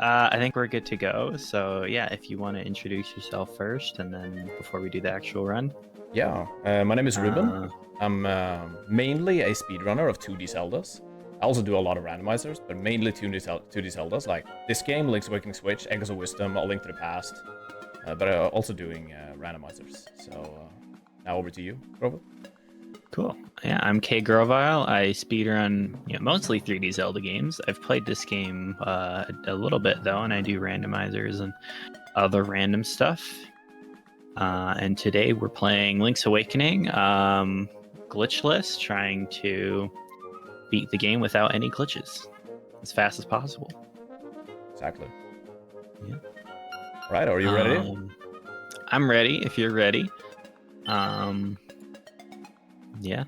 I think we're good to go. So yeah, if you want to introduce yourself first, and then before we do the actual run. Yeah, my name is Ruben. Uh, I'm mainly a speedrunner of 2D Zeldas. I also do a lot of randomizers, but mainly 2D Zeldas, like this game, Link's Awakening Switch, Echoes of Wisdom, A Link to the Past, but also doing randomizers. So now over to you, Robert. cool. Yeah, I'm Kay Grovile. I speedrun mostly 3D Zelda games. I've played this game a little bit though, and I do randomizers and other random stuff. And today we're playing Link's Awakening, glitchless, trying to beat the game without any glitches as fast as possible. Exactly. Yeah. Right, are you ready? I'm ready if you're ready. Yeah.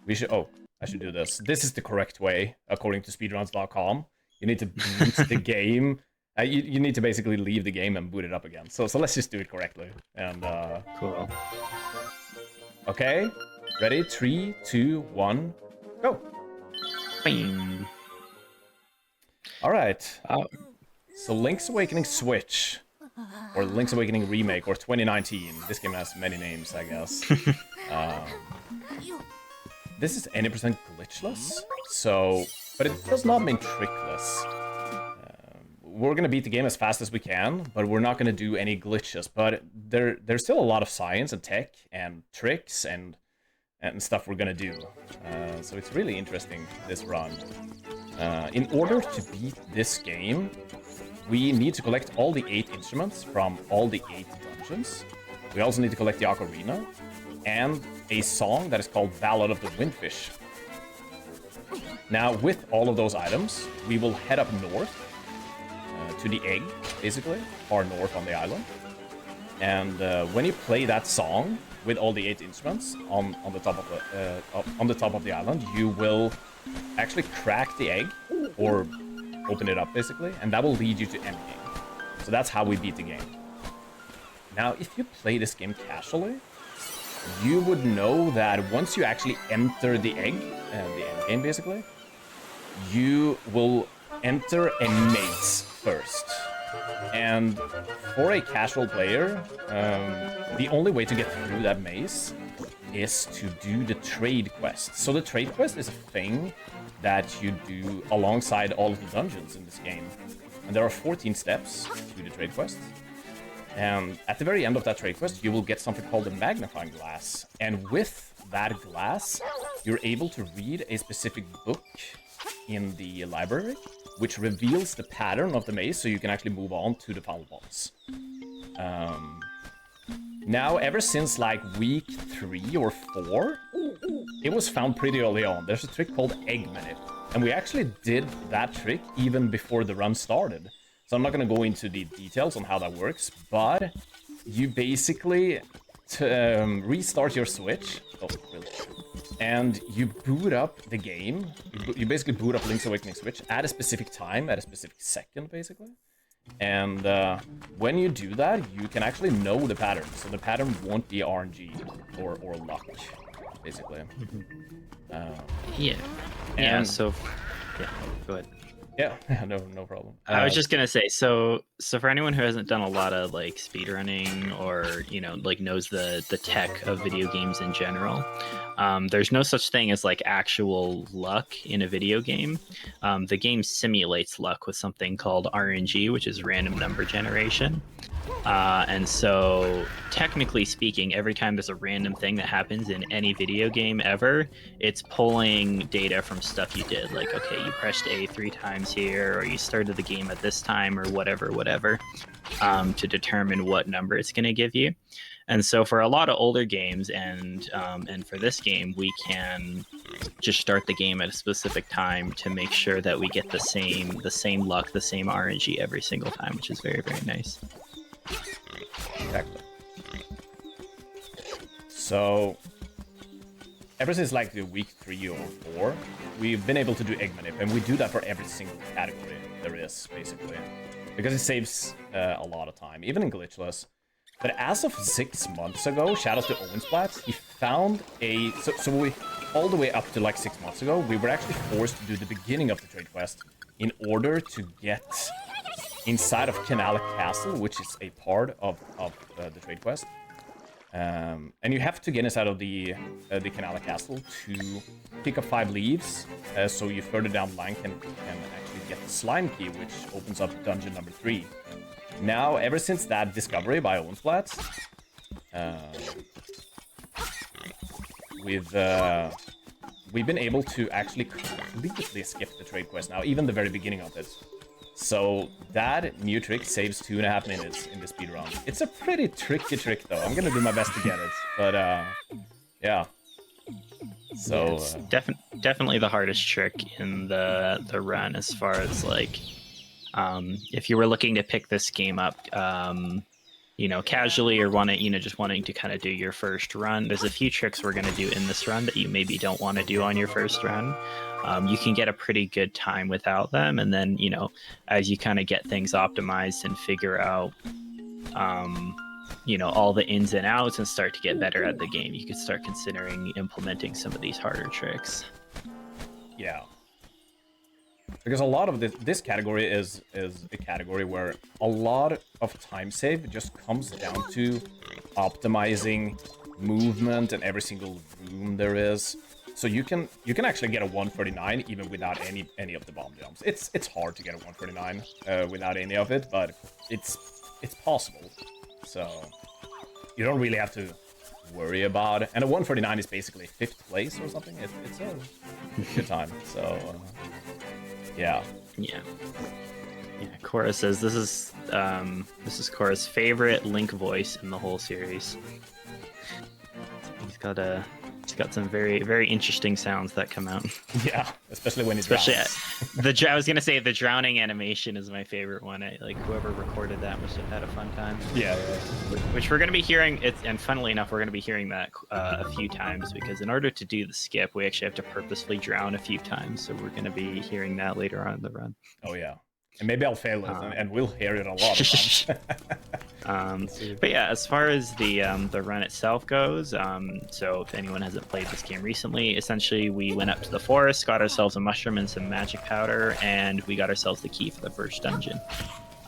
We should. Oh, I should do this. This is the correct way, according to speedruns.com. You need to boot the game. You need to basically leave the game and boot it up again. So let's just do it correctly. And Cool. Okay, ready? 3, 2, 1, go. Bing. All right. Oh. So Link's Awakening Switch, or Link's Awakening Remake, or 2019. This game has many names, I guess. This is any percent glitchless, but it does not mean trickless. We're gonna beat the game as fast as we can, but we're not gonna do any glitches. But there's still a lot of science and tech and tricks and stuff we're gonna do. So it's really interesting, this run. In order to beat this game, we need to collect all the 8 instruments from all the 8 dungeons. We also need to collect the ocarina and a song that is called Ballad of the Windfish. Now, with all of those items, we will head up north to the egg, basically, far north on the island. And when you play that song with all the 8 instruments on the top of the island, you will actually crack the egg or open it up, basically, and that will lead you to endgame. So that's how we beat the game. Now, if you play this game casually, you would know that once you actually enter the egg, the endgame, basically, you will enter a maze first. And for a casual player, the only way to get through that maze is to do the trade quest. So the trade quest is a thing that you do alongside all of the dungeons in this game. And there are 14 steps to the trade quest. And at the very end of that trade quest, you will get something called a magnifying glass. And with that glass, you're able to read a specific book in the library, which reveals the pattern of the maze, so you can actually move on to the final boss. Now, ever since like week 3 or 4, it was found pretty early on. There's a trick called Egg Minute, and we actually did that trick even before the run started. So I'm not going to go into the details on how that works, but you basically restart your Switch, and you boot up the game. You basically boot up Link's Awakening Switch at a specific time, at a specific second, basically. And when you do that, you can actually know the pattern. So the pattern won't be RNG or luck, basically. Yeah. So, yeah. Go ahead. Yeah, no problem. I was just gonna say, so for anyone who hasn't done a lot of like speedrunning or like knows the tech of video games in general, there's no such thing as like actual luck in a video game. The game simulates luck with something called RNG, which is random number generation. And so technically speaking, every time there's a random thing that happens in any video game ever, it's pulling data from stuff you did. Like, okay, you pressed A 3 times here, or you started the game at this time, or whatever, to determine what number it's going to give you. And so for a lot of older games and for this game, we can just start the game at a specific time to make sure that we get the same luck, the same RNG every single time, which is very, very nice. Exactly. So, ever since like the week 3 or 4, we've been able to do egg manip, and we do that for every single category there is, basically, because it saves a lot of time, even in glitchless. But as of 6 months ago, shoutouts to Owensplat, he found a... So we, all the way up to like 6 months ago, we were actually forced to do the beginning of the trade quest in order to get inside of Canala Castle, which is a part of the trade quest. And you have to get inside of the Canala Castle to pick up 5 leaves, so you further down the line can actually get the slime key, which opens up dungeon number 3. Now, ever since that discovery by Owensplat, we've been able to actually completely skip the trade quest now, even the very beginning of it. So that new trick saves 2.5 minutes in the speedrun. It's a pretty tricky trick, though. I'm gonna do my best to get it, but yeah. So it's definitely the hardest trick in the run, as far as like, if you were looking to pick this game up, you know, casually, or just wanting to kind of do your first run. There's a few tricks we're going to do in this run that you maybe don't want to do on your first run. You can get a pretty good time without them, and then, you know, as you kind of get things optimized and figure out, you know, all the ins and outs and start to get better at the game, you could start considering implementing some of these harder tricks. Yeah. Because a lot of this category is a category where a lot of time save just comes down to optimizing movement in every single room there is. So you can actually get a 139 even without any of the bomb jumps. It's hard to get a 139 without any of it, but it's possible. So you don't really have to worry about it. And a 149 is basically 5th place or something. It's a good time. So yeah. Cora says this is Cora's favorite Link voice in the whole series. He's got some very, very interesting sounds that come out. Yeah, especially when he's I was gonna say the drowning animation is my favorite one. Like whoever recorded that must have had a fun time. Yeah. Which we're gonna be hearing it, and funnily enough, we're gonna be hearing that a few times, because in order to do the skip, we actually have to purposefully drown a few times. So we're gonna be hearing that later on in the run. Oh yeah. And maybe I'll fail it, and we'll hear it a lot of times. But yeah, as far as the run itself goes, so if anyone hasn't played this game recently, essentially we went up to the forest, got ourselves a mushroom and some magic powder, and we got ourselves the key for the first dungeon.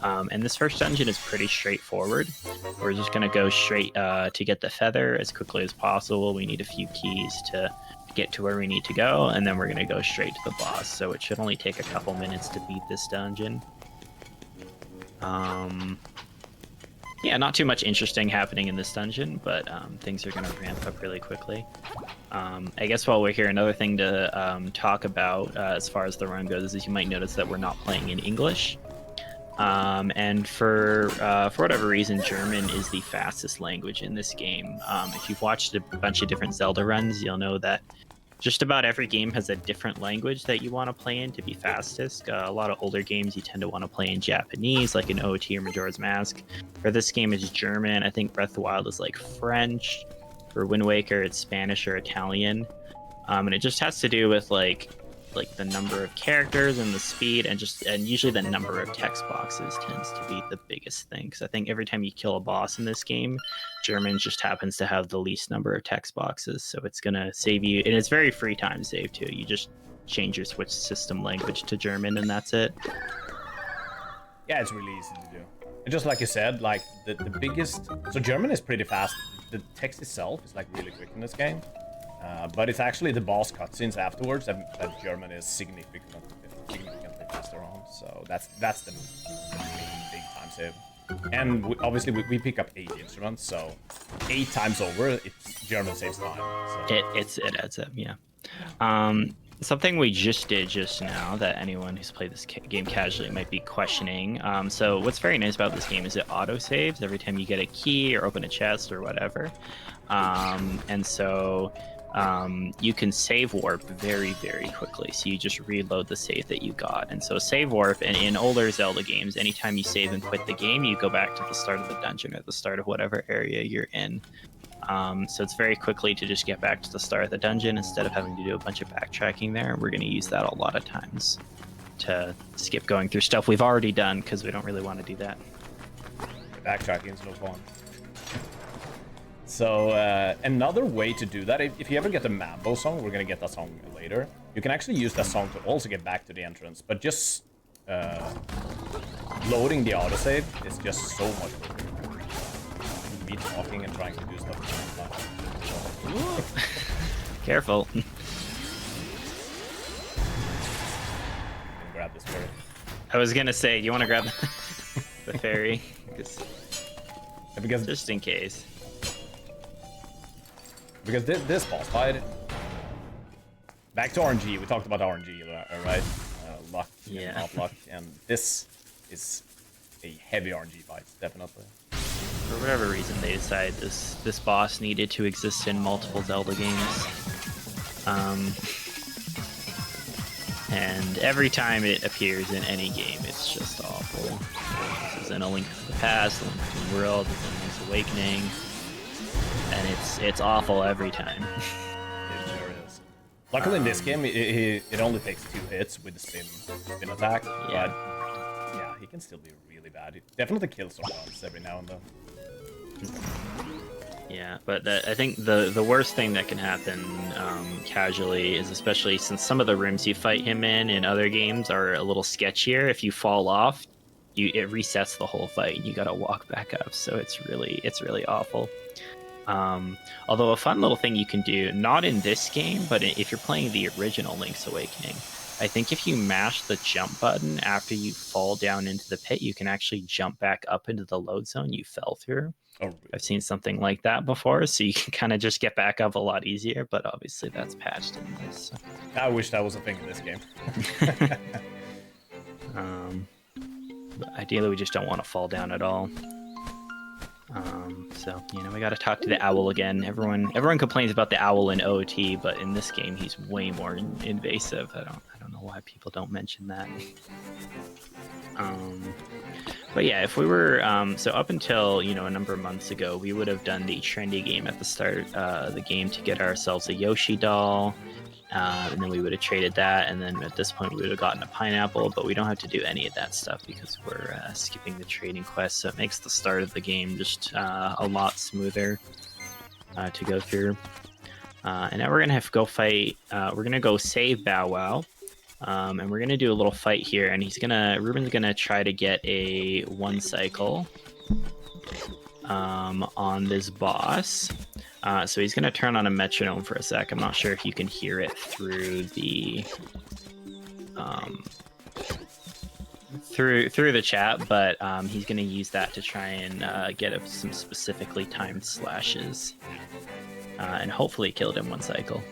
And this first dungeon is pretty straightforward. We're just going to go straight to get the feather as quickly as possible. We need a few keys to get to where we need to go, and then we're going to go straight to the boss. So it should only take a couple minutes to beat this dungeon. Yeah, not too much interesting happening in this dungeon, but things are going to ramp up really quickly. I guess while we're here, another thing to talk about as far as the run goes is you might notice that we're not playing in English. And for whatever reason, German is the fastest language in this game. If you've watched a bunch of different Zelda runs, you'll know that just about every game has a different language that you want to play in to be fastest. A lot of older games you tend to want to play in Japanese, like in OOT or Majora's Mask. For this game, it's German. I think Breath of the Wild is like French. For Wind Waker, it's Spanish or Italian. And it just has to do with like the number of characters and the speed, and usually the number of text boxes tends to be the biggest thing, because I think every time you kill a boss in this game, German just happens to have the least number of text boxes, so it's gonna save you, and it's very free time save too. You just change your Switch system language to German and that's it. Yeah, it's really easy to do. And just like you said, like the biggest, so German is pretty fast. The text itself is like really quick in this game. But it's actually the boss cutscenes afterwards that German is significantly faster on. So that's the main big time save. And obviously we pick up 8 instruments, so 8 times over, German saves time. So. It adds up, yeah. Something we just did just now that anyone who's played this game casually might be questioning. So what's very nice about this game is it auto-saves every time you get a key or open a chest or whatever. And so you can save warp very, very quickly. So you just reload the save that you got. And so save warp, and in older Zelda games, anytime you save and quit the game, you go back to the start of the dungeon or the start of whatever area you're in. So it's very quickly to just get back to the start of the dungeon instead of having to do a bunch of backtracking there. We're going to use that a lot of times to skip going through stuff we've already done, because we don't really want to do that. Backtracking is no fun. So another way to do that, if you ever get the Mambo song, we're going to get that song later, you can actually use that song to also get back to the entrance, but just loading the autosave is just so much quicker. Me talking and trying to do stuff at the same time. Careful. Grab this fairy. I was gonna say, you want to grab the fairy? Because just in case. Because this boss fight. Back to RNG. We talked about RNG, right? Luck and not luck, and this is a heavy RNG fight, definitely. For whatever reason, they decided this boss needed to exist in multiple Zelda games. And every time it appears in any game, it's just awful. This is in A Link to the Past, A Link Between Worlds, it's in Link's Awakening, and it's awful every time. It sure is. Luckily in this game, it only takes 2 hits with the spin attack, yeah. But yeah, he can still be really bad. He definitely kills some runs every now and then. Yeah, but I think the worst thing that can happen casually is, especially since some of the rooms you fight him in other games are a little sketchier, if you fall off, it resets the whole fight and you gotta walk back up, so it's really awful. Although a fun little thing you can do, not in this game, but if you're playing the original Link's Awakening, I think if you mash the jump button after you fall down into the pit, you can actually jump back up into the load zone you fell through. Oh, really? I've seen something like that before, so you can kind of just get back up a lot easier, but obviously that's patched in this. So. I wish that was a thing in this game. But ideally, we just don't want to fall down at all. So, we got to talk to the owl again. Everyone complains about the owl in OT, but in this game, he's way more invasive. I don't know why people don't mention that. But yeah, if we were so up until a number of months ago, we would have done the trendy game at the start of the game to get ourselves a Yoshi doll, and then we would have traded that, and then at this point we would have gotten a pineapple. But we don't have to do any of that stuff because we're skipping the trading quest, so it makes the start of the game just a lot smoother to go through. And now we're gonna have to go fight. We're gonna go save Bow Wow. And we're gonna do a little fight here, and Ruben's gonna try to get a 1 cycle on this boss. So he's gonna turn on a metronome for a sec. I'm not sure if you can hear it through the through the chat, but he's gonna use that to try and get some specifically timed slashes, and hopefully kill it in 1 cycle.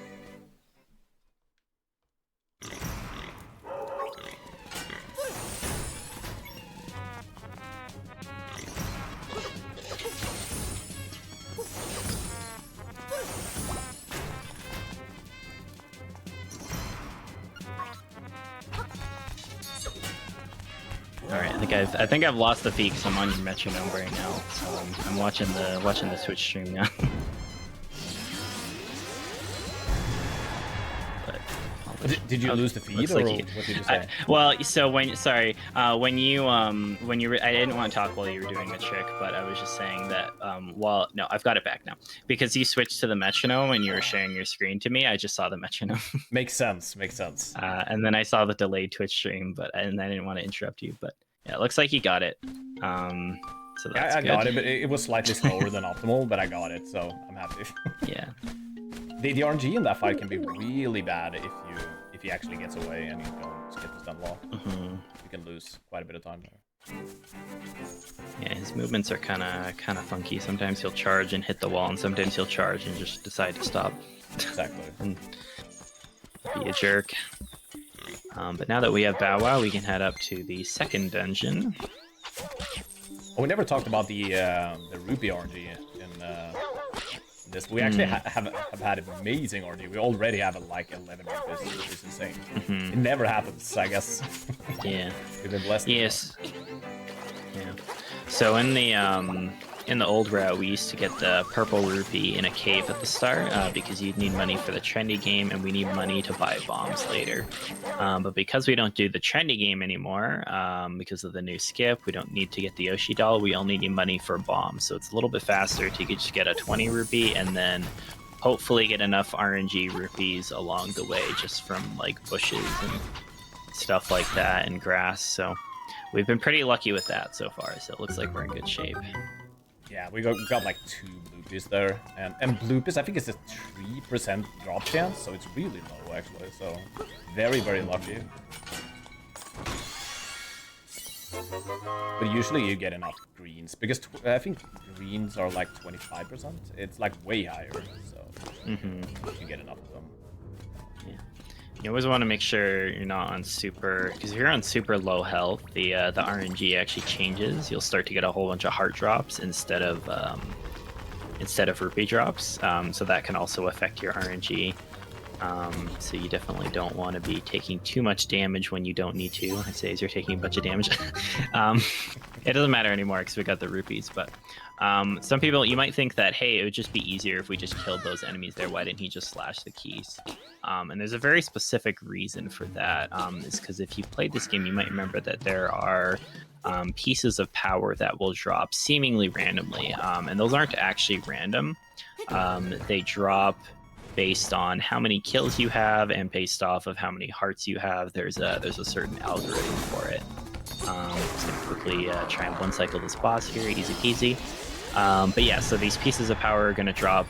Alright, I think I've lost the feed because I'm on your metronome right now. So I'm watching the Twitch stream now. Did you lose the feed, or what did you say? When you I didn't want to talk while you were doing the trick, but I was just saying that no, I've got it back now because you switched to the metronome and you were sharing your screen to me. I just saw the metronome. Makes sense. And then I saw the delayed Twitch stream, and I didn't want to interrupt you, but yeah, it looks like you got it. So that's I good. got it, but it was slightly slower than optimal, but I got it, so I'm happy. Yeah. The RNG in that fight can be really bad if he actually gets away and you don't get the stun wall. You can lose quite a bit of time there. Yeah, his movements are kind of funky. Sometimes he'll charge and hit the wall, and sometimes he'll charge and just decide to stop. Exactly. And be a jerk. But now that we have Bow Wow, we can head up to the second dungeon. Oh, we never talked about the rupee RNG in this. We actually have had amazing RNG. We already have like 11 rupees, which is insane. It never happens, I guess. Yeah. We've been blessed. Yes. Yeah. So in the old route, we used to get the purple rupee in a cave at the start because you'd need money for the trendy game, and we need money to buy bombs later. But because we don't do the trendy game anymore, because of the new skip, we don't need to get the Yoshi doll. We only need money for bombs, so it's a little bit faster to just get a 20 rupee and then hopefully get enough RNG rupees along the way, just from like bushes and stuff like that and grass. So we've been pretty lucky with that so far, so it looks like we're in good shape. Yeah, we got like 2 bloopies there, and bloopies I think it's a 3% drop chance, so it's really low actually. So very lucky. But usually you get enough greens because I think greens are like 25%. It's like way higher, so you get enough of them. You always want to make sure you're not on super, because if you're on super low health, the RNG actually changes. You'll start to get a whole bunch of heart drops instead of rupee drops. So that can also affect your RNG. So you definitely don't want to be taking too much damage when you don't need to. I say as you're taking a bunch of damage. It doesn't matter anymore because we got the rupees, but some people, you might think that, hey, it would just be easier if we just killed those enemies there. Why didn't he just slash the keys? And there's a very specific reason for that. Is because if you've played this game, you might remember that there are pieces of power that will drop seemingly randomly. And those aren't actually random. They drop based on how many kills you have and based off of how many hearts you have. There's a certain algorithm for it. Just gonna quickly try and one cycle this boss here, easy peasy. But yeah, so these pieces of power are going to drop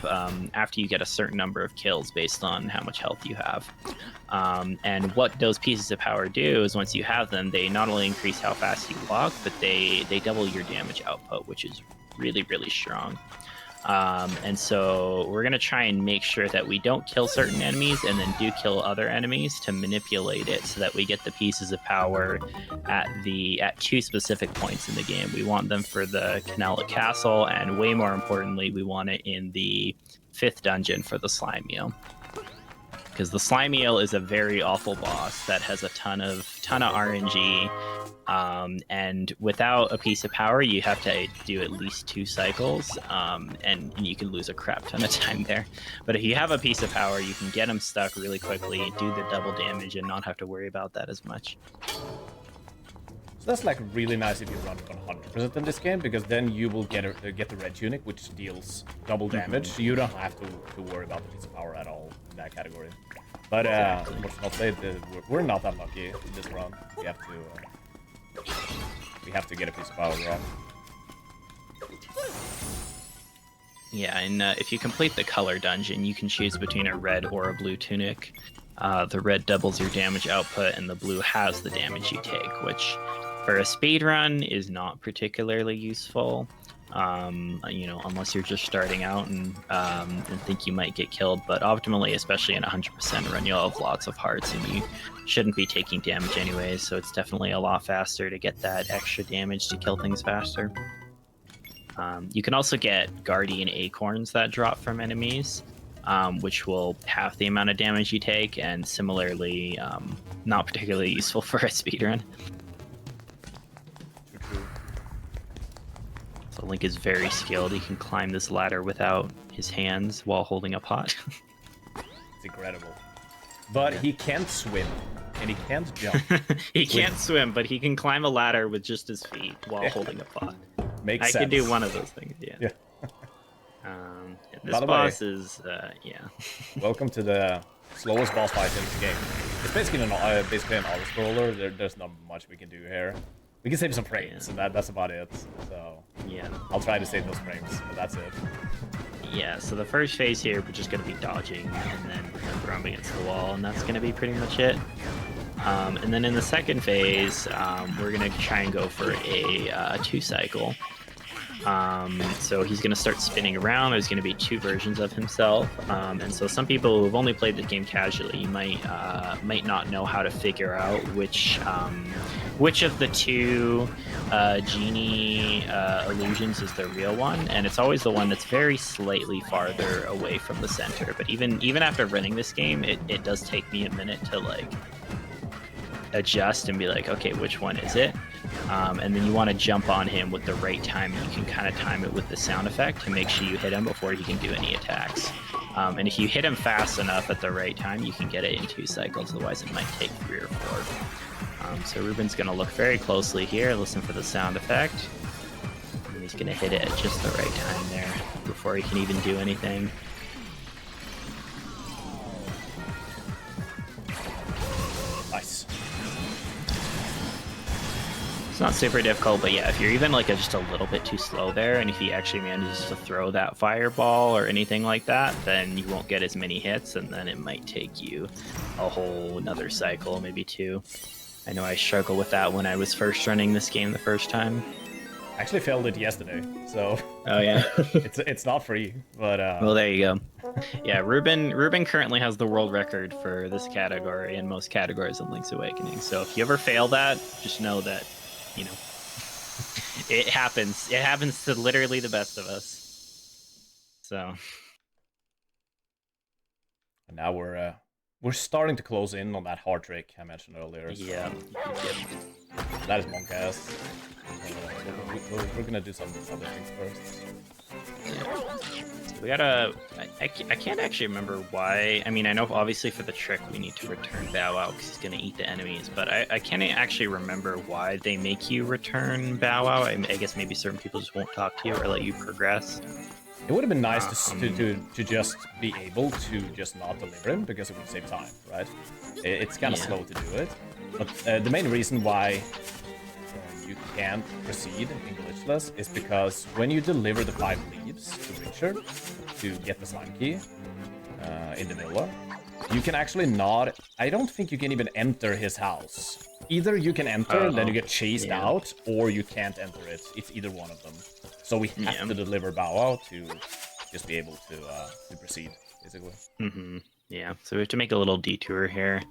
after you get a certain number of kills based on how much health you have. And what those pieces of power do is once you have them, they not only increase how fast you walk, but they double your damage output, which is really strong. And so we're going to try and make sure that we don't kill certain enemies and then do kill other enemies to manipulate it so that we get the pieces of power at 2 specific points in the game. We want them for the Canella Castle, and way more importantly, we want it in the 5th dungeon for the Slime Meal. Because the Slime Meal is a very awful boss that has a ton of RNG. And without a piece of power, you have to do at least 2 cycles, and you can lose a crap ton of time there. But if you have a piece of power, you can get them stuck really quickly, do the double damage, and not have to worry about that as much. So that's like really nice if you run 100% in this game, because then you will get the red tunic, which deals double damage. So you don't have to worry about the piece of power at all in that category. But unfortunately, we're not that lucky in this run. We have to get a piece of power drop. Yeah, and if you complete the color dungeon, you can choose between a red or a blue tunic. The red doubles your damage output, and the blue halves the damage you take, which for a speedrun is not particularly useful. Unless you're just starting out and think you might get killed. But optimally, especially in a 100% run, you'll have lots of hearts, and you shouldn't be taking damage anyways. So it's definitely a lot faster to get that extra damage to kill things faster. You can also get Guardian Acorns that drop from enemies, which will half the amount of damage you take, and similarly, not particularly useful for a speedrun. So Link is very skilled. He can climb this ladder without his hands while holding a pot. It's incredible. But he can't swim, and he can't jump. He can't swim, but he can climb a ladder with just his feet while holding a pot. Makes sense. I can do one of those things, yeah. This boss is, yeah. Welcome to the slowest boss fight in the game. It's basically an auto-scroller. There's not much we can do here. We can save some frames, and that's about it. So yeah, I'll try to save those frames, but that's it. Yeah, so the first phase here, we're just going to be dodging, and then we're going to throw him against the wall, and that's going to be pretty much it. And then in the second phase, we're going to try and go for a 2 cycle. So he's going to start spinning around. There's going to be 2 versions of himself, and so some people who've only played the game casually might not know how to figure out which of the 2 genie illusions is the real one, and it's always the one that's very slightly farther away from the center. But even after running this game, it does take me a minute to like adjust and be like, okay, which one is it? And then you want to jump on him with the right time. You can kind of time it with the sound effect to make sure you hit him before he can do any attacks. And if you hit him fast enough at the right time, you can get it in 2 cycles. Otherwise, it might take 3 or 4. So Ruben's going to look very closely here, listen for the sound effect. And he's going to hit it at just the right time there before he can even do anything. Nice. not super difficult, but yeah, if you're even like just a little bit too slow there, and if he actually manages to throw that fireball or anything like that, then you won't get as many hits, and then it might take you a whole another cycle, maybe 2. I know I struggled with that when I was first running this game the first time. I actually failed it yesterday, so Oh yeah. it's not free, but Well, there you go. Yeah, Ruben currently has the world record for this category and most categories in Link's Awakening. So if you ever fail that, just know that, you know, it happens. It happens to literally the best of us. So. And now we're starting to close in on that hard trick I mentioned earlier. So. Yeah. That is Monk ass. We're gonna do some other things first. Yeah. We gotta. I can't actually remember why. I mean, I know obviously for the trick we need to return Bow Wow because he's gonna eat the enemies, but I can't actually remember why they make you return Bow Wow. I guess maybe certain people just won't talk to you or let you progress. It would have been nice to just be able to just not deliver him because it would save time, right? It's kind of slow to do it, but the main reason why you can't proceed in Glitchless is because when you deliver the 5 leaves to Richard to get the slime key in the villa, you can actually not. I don't think you can even enter his house. Either you can enter, then you get chased out, or you can't enter it. It's either one of them. So we have to deliver Bow Wow to just be able to proceed, basically. Yeah, so we have to make a little detour here.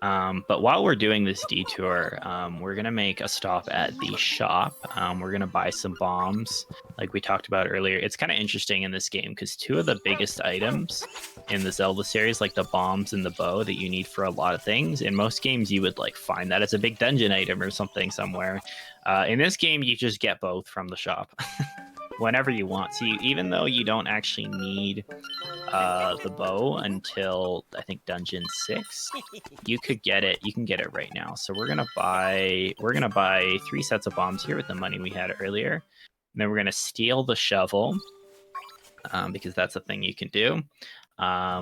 But while we're doing this detour, we're going to make a stop at the shop. We're going to buy some bombs, like we talked about earlier. It's kind of interesting in this game because 2 of the biggest items in the Zelda series, like the bombs and the bow that you need for a lot of things, in most games you would like find that as a big dungeon item or something somewhere. In this game, you just get both from the shop. Whenever you want. So even though you don't actually need the bow until I think dungeon 6, you could get it. You can get it right now. So we're gonna buy 3 sets of bombs here with the money we had earlier. And then we're gonna steal the shovel because that's a thing you can do.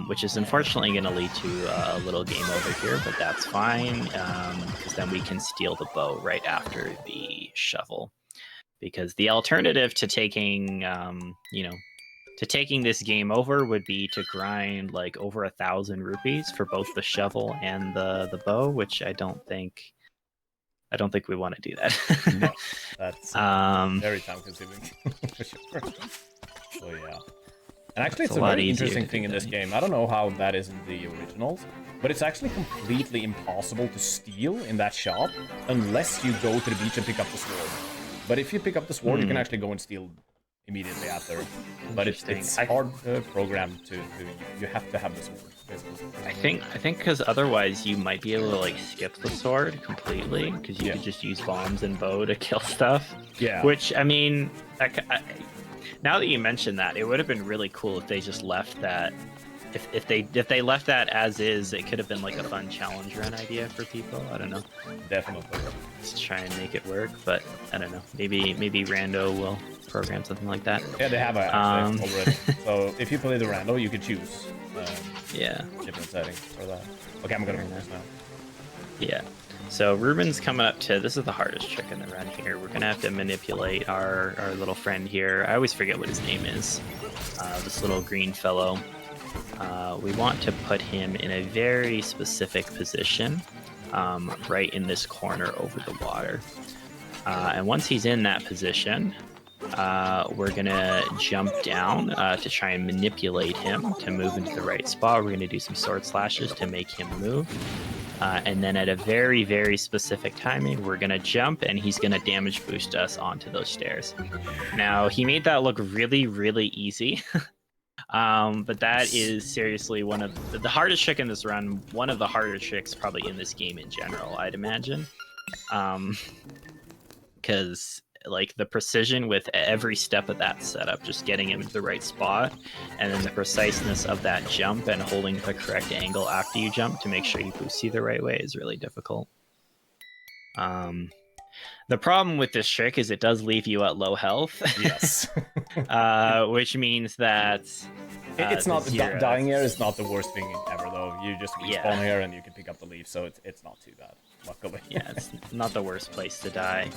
Which is unfortunately going to lead to a little game over here, but that's fine because then we can steal the bow right after the shovel. Because the alternative to taking, to taking this game over would be to grind like over 1,000 rupees for both the shovel and the bow, which I don't think we want to do that. No, that's very time consuming for sure. So yeah. And actually, it's a very interesting thing in this game. I don't know how that is in the originals, but it's actually completely impossible to steal in that shop unless you go to the beach and pick up the sword. But if you pick up the sword, you can actually go and steal immediately after. But it's hard programmed to you have to have the sword, basically. I think because otherwise you might be able to like skip the sword completely because you could just use bombs and bow to kill stuff. Yeah. Which I mean, now that you mention that, it would have been really cool if they just left that. If they left that as is, it could have been like a fun challenge run idea for people. I don't know. Definitely. Just try and make it work, but I don't know. Maybe Rando will program something like that. Yeah, they have actually already. So if you play the Rando, you can choose. Different settings for that. Okay, I'm gonna do this now. Yeah. So Ruben's coming up to, this is the hardest trick in the run here. We're gonna have to manipulate our little friend here. I always forget what his name is. This little green fellow. We want to put him in a very specific position, right in this corner over the water. And once he's in that position, we're gonna jump down to try and manipulate him to move into the right spot. We're gonna do some sword slashes to make him move. And then at a very, very specific timing, we're going to jump and he's going to damage boost us onto those stairs. Now, he made that look really, really easy. But that is seriously one of the hardest trick in this run. One of the harder tricks probably in this game in general, I'd imagine. Because like the precision with every step of that setup, just getting him into the right spot, and then the preciseness of that jump and holding the correct angle after you jump to make sure he boosts you the right way is really difficult. The problem with this trick is it does leave you at low health. Yes. Which means that it's not dying here is not the worst thing ever though. You just respawn here and you can pick up the leaf, so it's not too bad. luckily. Yeah, it's not the worst place to die.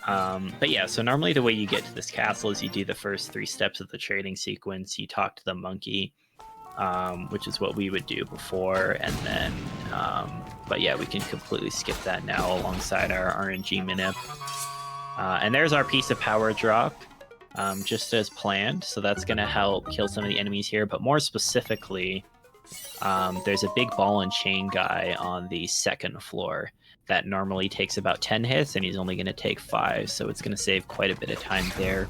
But yeah, so normally the way you get to this castle is you do the first 3 steps of the trading sequence. You talk to the monkey, which is what we would do before, and then, but yeah, we can completely skip that now alongside our RNG minip. And there's our piece of power drop, just as planned. So that's going to help kill some of the enemies here, but more specifically, there's a big ball and chain guy on the 2nd floor that normally takes about 10 hits, and he's only going to take 5, so it's going to save quite a bit of time there.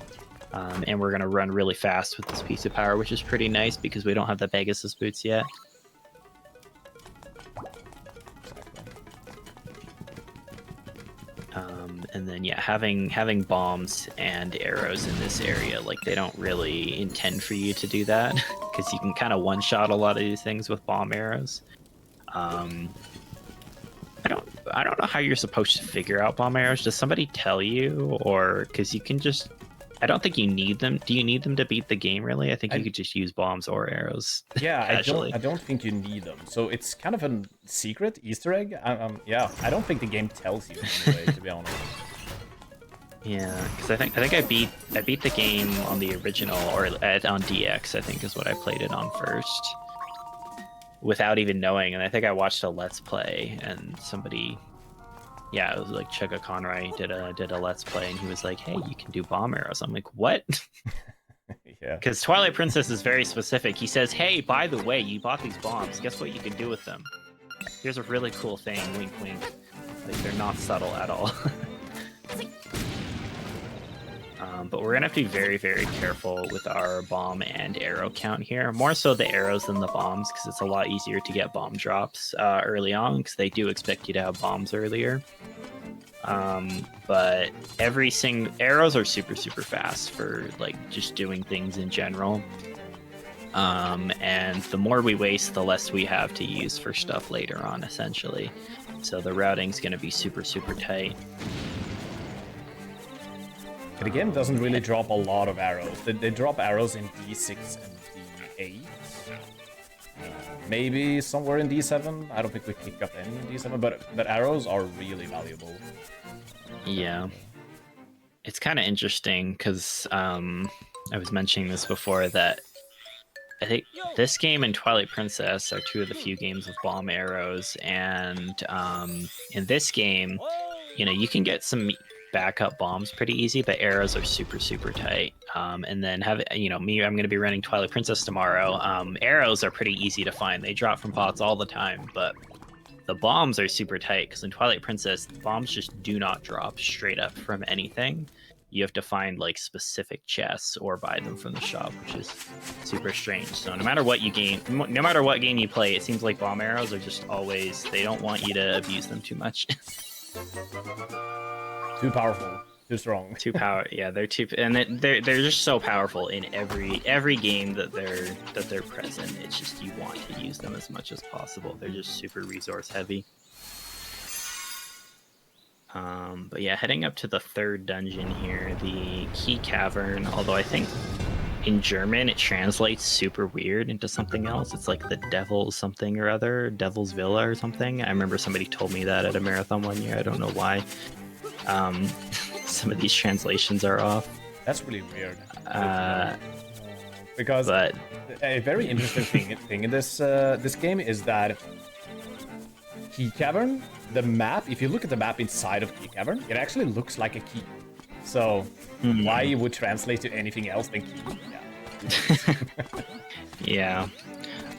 And we're going to run really fast with this piece of power, which is pretty nice because we don't have the Pegasus boots yet. And then, yeah, having bombs and arrows in this area, like, they don't really intend for you to do that because you can kind of one-shot a lot of these things with bomb arrows. I don't know how you're supposed to figure out bomb arrows. Does somebody tell you, or because you can just? I don't think you need them. Do you need them to beat the game? Really, I think you could just use bombs or arrows. Yeah, casually. I don't think you need them. So it's kind of a secret Easter egg. Yeah, I don't think the game tells you anyway, to be honest. Yeah, because I think I beat the game on the original, or on DX. I think is what I played it on first, without even knowing. And I think I watched a Let's Play, and somebody, yeah, it was like Chugga Conroy did a Let's Play, and he was like, "Hey, you can do bomb arrows." I'm like, "What?" Yeah. Because Twilight Princess is very specific. He says, "Hey, by the way, you bought these bombs. Guess what you can do with them? Here's a really cool thing." Wink, wink. Like, they're not subtle at all. But we're gonna have to be very, very careful with our bomb and arrow count here. More so the arrows than the bombs, because it's a lot easier to get bomb drops early on, because they do expect you to have bombs earlier. But arrows are super, super fast for like just doing things in general. And the more we waste, the less we have to use for stuff later on, essentially. So the routing's gonna be super, super tight. The game doesn't really drop a lot of arrows. They drop arrows in D6 and D8. Maybe somewhere in D7. I don't think we pick up any in D7, but arrows are really valuable. Yeah. It's kind of interesting because I was mentioning this before, that I think this game and Twilight Princess are 2 of the few games with bomb arrows, and in this game, you can get some backup bombs pretty easy, but arrows are super, super tight. And then I'm going to be running Twilight Princess tomorrow. Arrows are pretty easy to find. They drop from pots all the time, but the bombs are super tight because in Twilight Princess, bombs just do not drop straight up from anything. You have to find like specific chests or buy them from the shop, which is super strange. So no matter what game you play, it seems like bomb arrows are just always, they don't want you to abuse them too much. Too powerful, too strong. Yeah, they're they're just so powerful in every game that they're present. It's just, you want to use them as much as possible. They're just super resource heavy. But yeah, heading up to the 3rd dungeon here, the Key Cavern, although I think in German it translates super weird into something else. It's like the Devil's something or other, Devil's Villa or something. I remember somebody told me that at a marathon one year. I don't know why. Some of these translations are off. That's really weird. Because a very interesting thing in this game is that Key Cavern, the map, if you look at the map inside of Key Cavern, it actually looks like a key. So why you would translate to anything else than key? Yeah.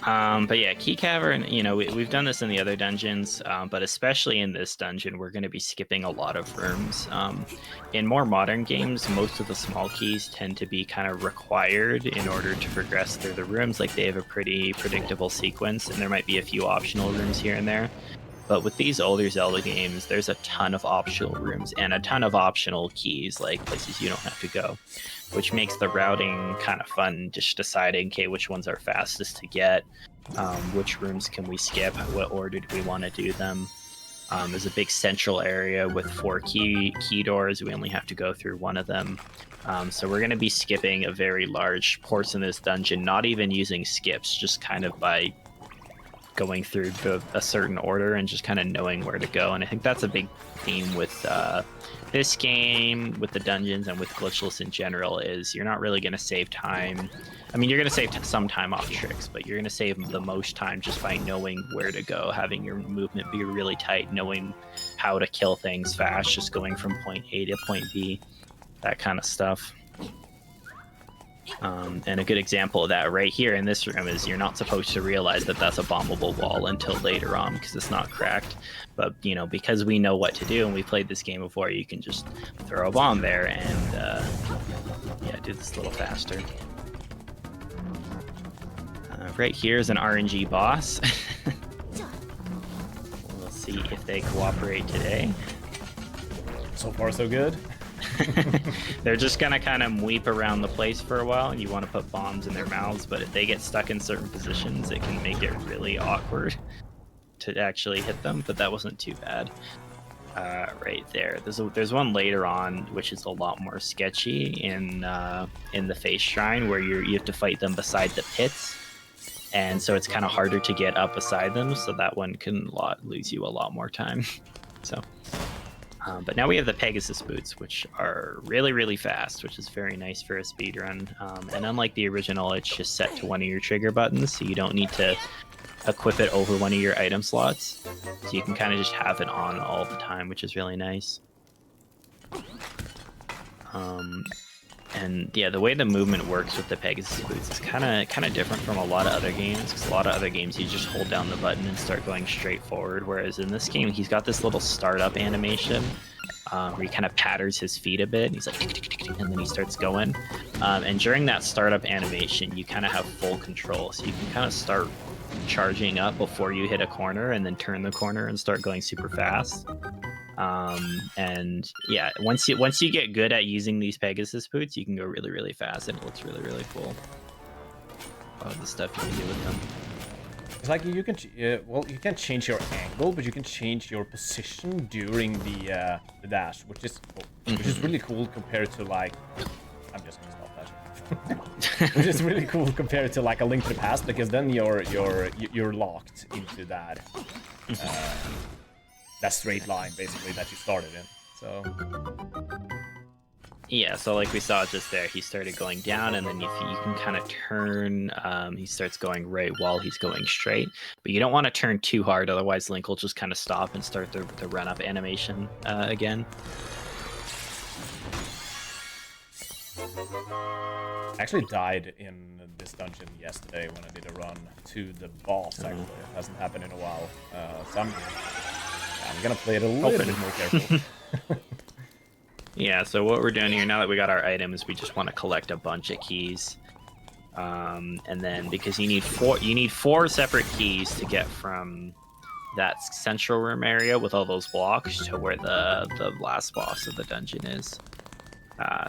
But yeah, Key Cavern, we've done this in the other dungeons, but especially in this dungeon, we're going to be skipping a lot of rooms. In more modern games, most of the small keys tend to be kind of required in order to progress through the rooms. Like, they have a pretty predictable sequence, and there might be a few optional rooms here and there. But with these older Zelda games, there's a ton of optional rooms and a ton of optional keys, like places you don't have to go, which makes the routing kind of fun, just deciding, okay, which ones are fastest to get, which rooms can we skip, what order do we want to do them. There's a big central area with 4 key doors. We only have to go through one of them. So we're going to be skipping a very large portion of this dungeon, not even using skips, just kind of by going through a certain order and just kind of knowing where to go. And I think that's a big theme with this game, with the dungeons, and with Glitchless in general, is you're not really going to save time. I mean, you're going to save some time off tricks, but you're going to save the most time just by knowing where to go, having your movement be really tight, knowing how to kill things fast, just going from point A to point B, that kind of stuff. And a good example of that right here in this room is you're not supposed to realize that that's a bombable wall until later on because it's not cracked. But, you know, because we know what to do and we played this game before, you can just throw a bomb there and, yeah, do this a little faster. Right here is an RNG boss. We'll see if they cooperate today. So far, so good. They're just gonna kind of weep around the place for a while, and you want to put bombs in their mouths, but if they get stuck in certain positions, it can make it really awkward to actually hit them, but that wasn't too bad. Right there. There's one later on, which is a lot more sketchy in the face shrine, where you have to fight them beside the pits, and so it's kind of harder to get up beside them, so that one can lose you a lot more time. So. But now we have the Pegasus boots, which are really, really fast, which is very nice for a speedrun. And unlike the original, it's just set to one of your trigger buttons, so you don't need to equip it over one of your item slots. So you can kind of just have it on all the time, which is really nice. And yeah, the way the movement works with the Pegasus boots is kind of different from a lot of other games, because a lot of other games you just hold down the button and start going straight forward, whereas in this game he's got this little startup animation where he kind of patters his feet a bit, and he's like tick, tick, tick, tick, and then he starts going. And during that startup animation, you kind of have full control, so you can kind of start charging up before you hit a corner, and then turn the corner and start going super fast. And yeah, once you get good at using these Pegasus boots, you can go really, really fast, and it looks really, really cool. All the stuff you can do with them. It's like you can, well, you can't change your angle, but you can change your position during the dash, which is really cool compared to, like, I'm just gonna stop that. Which is really cool compared to like A Link to the Past, because then you're locked into that. That straight line basically that you started in. So yeah, so like we saw just there, he started going down, and then if you can kind of turn, he starts going right while he's going straight, but you don't want to turn too hard, otherwise Link will just kind of stop and start the run up animation again. I actually died in this dungeon yesterday when I did a run to the boss. Actually, it hasn't happened in a while, so I'm gonna play it a little bit more careful. Yeah, so what we're doing here, now that we got our items, we just want to collect a bunch of keys. And then, because you need four separate keys to get from that central room area with all those blocks to where the last boss of the dungeon is.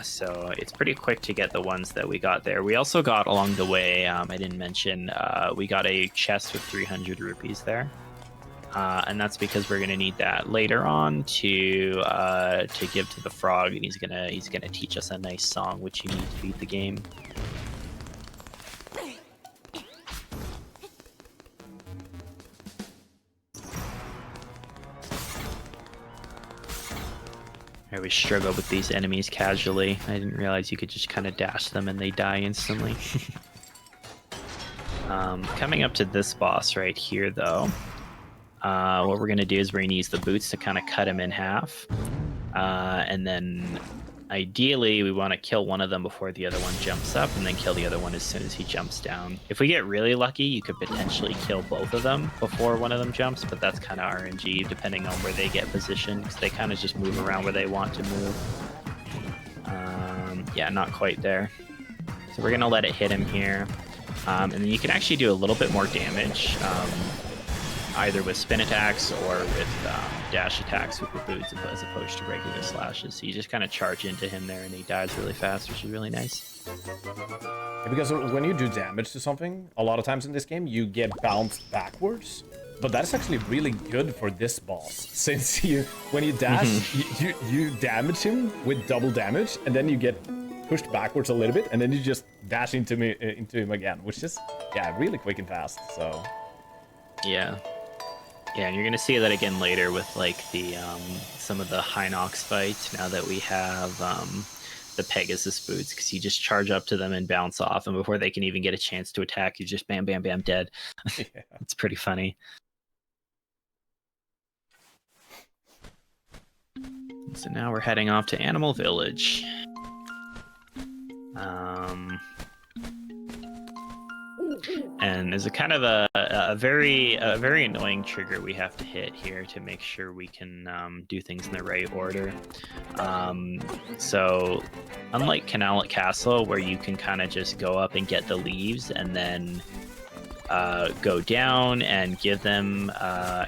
So it's pretty quick to get the ones that we got there. We also got along the way, I didn't mention, we got a chest with 300 rupees there. And that's because we're gonna need that later on to give to the frog, and he's gonna teach us a nice song which you need to beat the game. I always struggle with these enemies casually. I didn't realize you could just kind of dash them and they die instantly. Coming up to this boss right here, though, what we're going to do is we're going to use the boots to kind of cut him in half. And then ideally we want to kill one of them before the other one jumps up, and then kill the other one as soon as he jumps down. If we get really lucky, you could potentially kill both of them before one of them jumps, but that's kind of RNG depending on where they get positioned, because they kind of just move around where they want to move. Yeah, not quite there. So we're going to let it hit him here. And then you can actually do a little bit more damage, either with spin attacks or with dash attacks with the boots as opposed to regular slashes. So you just kind of charge into him there and he dies really fast, which is really nice. Yeah, because when you do damage to something, a lot of times in this game, you get bounced backwards. But that's actually really good for this boss, since when you dash, you damage him with double damage, and then you get pushed backwards a little bit, and then you just dash into him again, which is, yeah, really quick and fast, so... Yeah. Yeah, and you're gonna see that again later with like the some of the Hinox fights. Now that we have the Pegasus boots, because you just charge up to them and bounce off, and before they can even get a chance to attack, you just bam, bam, bam, dead. Yeah. It's pretty funny. So now we're heading off to Animal Village. And there's a kind of a very annoying trigger we have to hit here to make sure we can do things in the right order. So unlike Canalet Castle, where you can kind of just go up and get the leaves and then go down and give them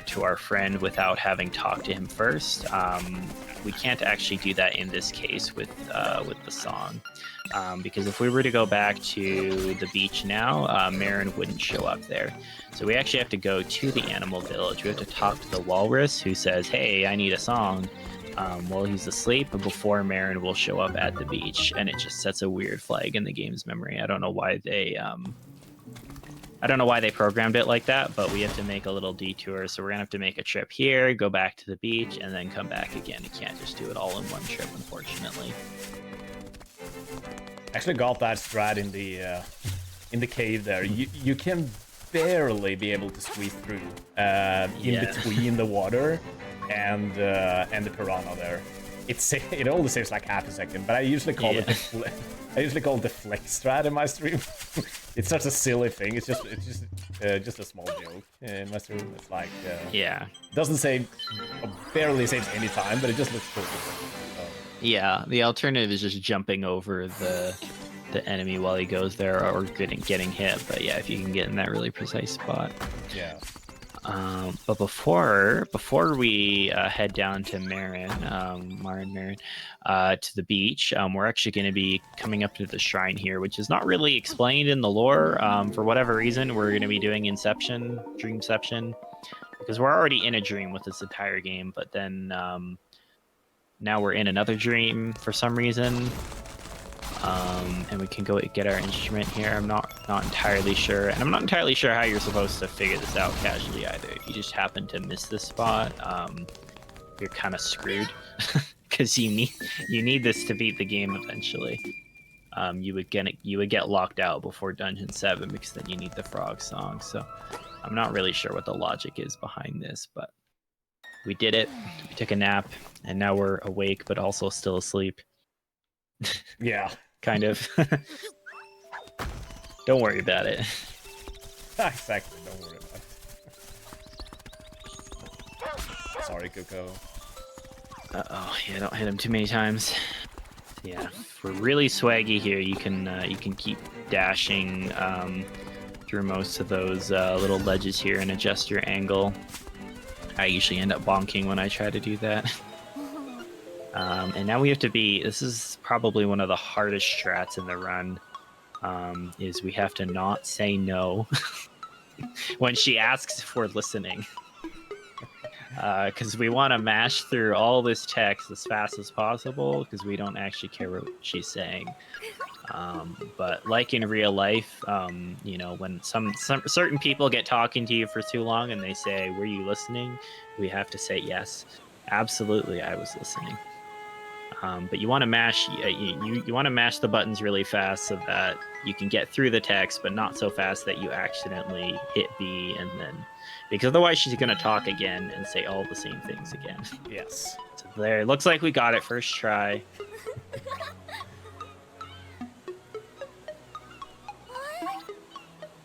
to our friend without having talked to him first, we can't actually do that in this case with the song. Because if we were to go back to the beach now, Marin wouldn't show up there. So we actually have to go to the Animal Village. We have to talk to the walrus, who says, "Hey, I need a song," while he's asleep, but before Marin will show up at the beach. And it just sets a weird flag in the game's memory. I don't know why they programmed it like that, but we have to make a little detour. So we're gonna have to make a trip here, go back to the beach, and then come back again. You can't just do it all in one trip, unfortunately. Actually got that strat in the cave there. You can barely be able to squeeze through in between the water and the piranha there. It only saves like half a second, but I usually call it the flex strat in my stream. It's such a silly thing. It's just a small joke in my stream. It's like doesn't save, barely saves any time, but it just looks cool. Yeah, the alternative is just jumping over the enemy while he goes there, or getting hit. But yeah, if you can get in that really precise spot. Yeah. But before we head down to Marin, to the beach, we're actually going to be coming up to the shrine here, which is not really explained in the lore. For whatever reason, we're going to be doing Dreamception, because we're already in a dream with this entire game. But then now we're in another dream for some reason. And we can go get our instrument here. I'm not entirely sure, and I'm not entirely sure how you're supposed to figure this out casually either. If you just happen to miss this spot, you're kind of screwed, because you need this to beat the game eventually. You would get locked out before Dungeon 7, because then you need the frog song. So I'm not really sure what the logic is behind this, but we did it. We took a nap, and now we're awake but also still asleep. Yeah. Kind of. Don't worry about it. Exactly, don't worry about it. Sorry, Coco. Uh-oh, yeah, don't hit him too many times. Yeah, if we're really swaggy here, you can keep dashing through most of those little ledges here and adjust your angle. I usually end up bonking when I try to do that. And now we have to be, this is probably one of the hardest strats in the run, is we have to not say no when she asks if we're listening. Because we want to mash through all this text as fast as possible, because we don't actually care what she's saying. But like in real life, you know, when some certain people get talking to you for too long and they say, "Were you listening?" we have to say yes. Absolutely, I was listening. But you want to mash you want to mash the buttons really fast so that you can get through the text, but not so fast that you accidentally hit B, and then, because otherwise she's going to talk again and say all the same things again. Yes. So there, looks like we got it first try.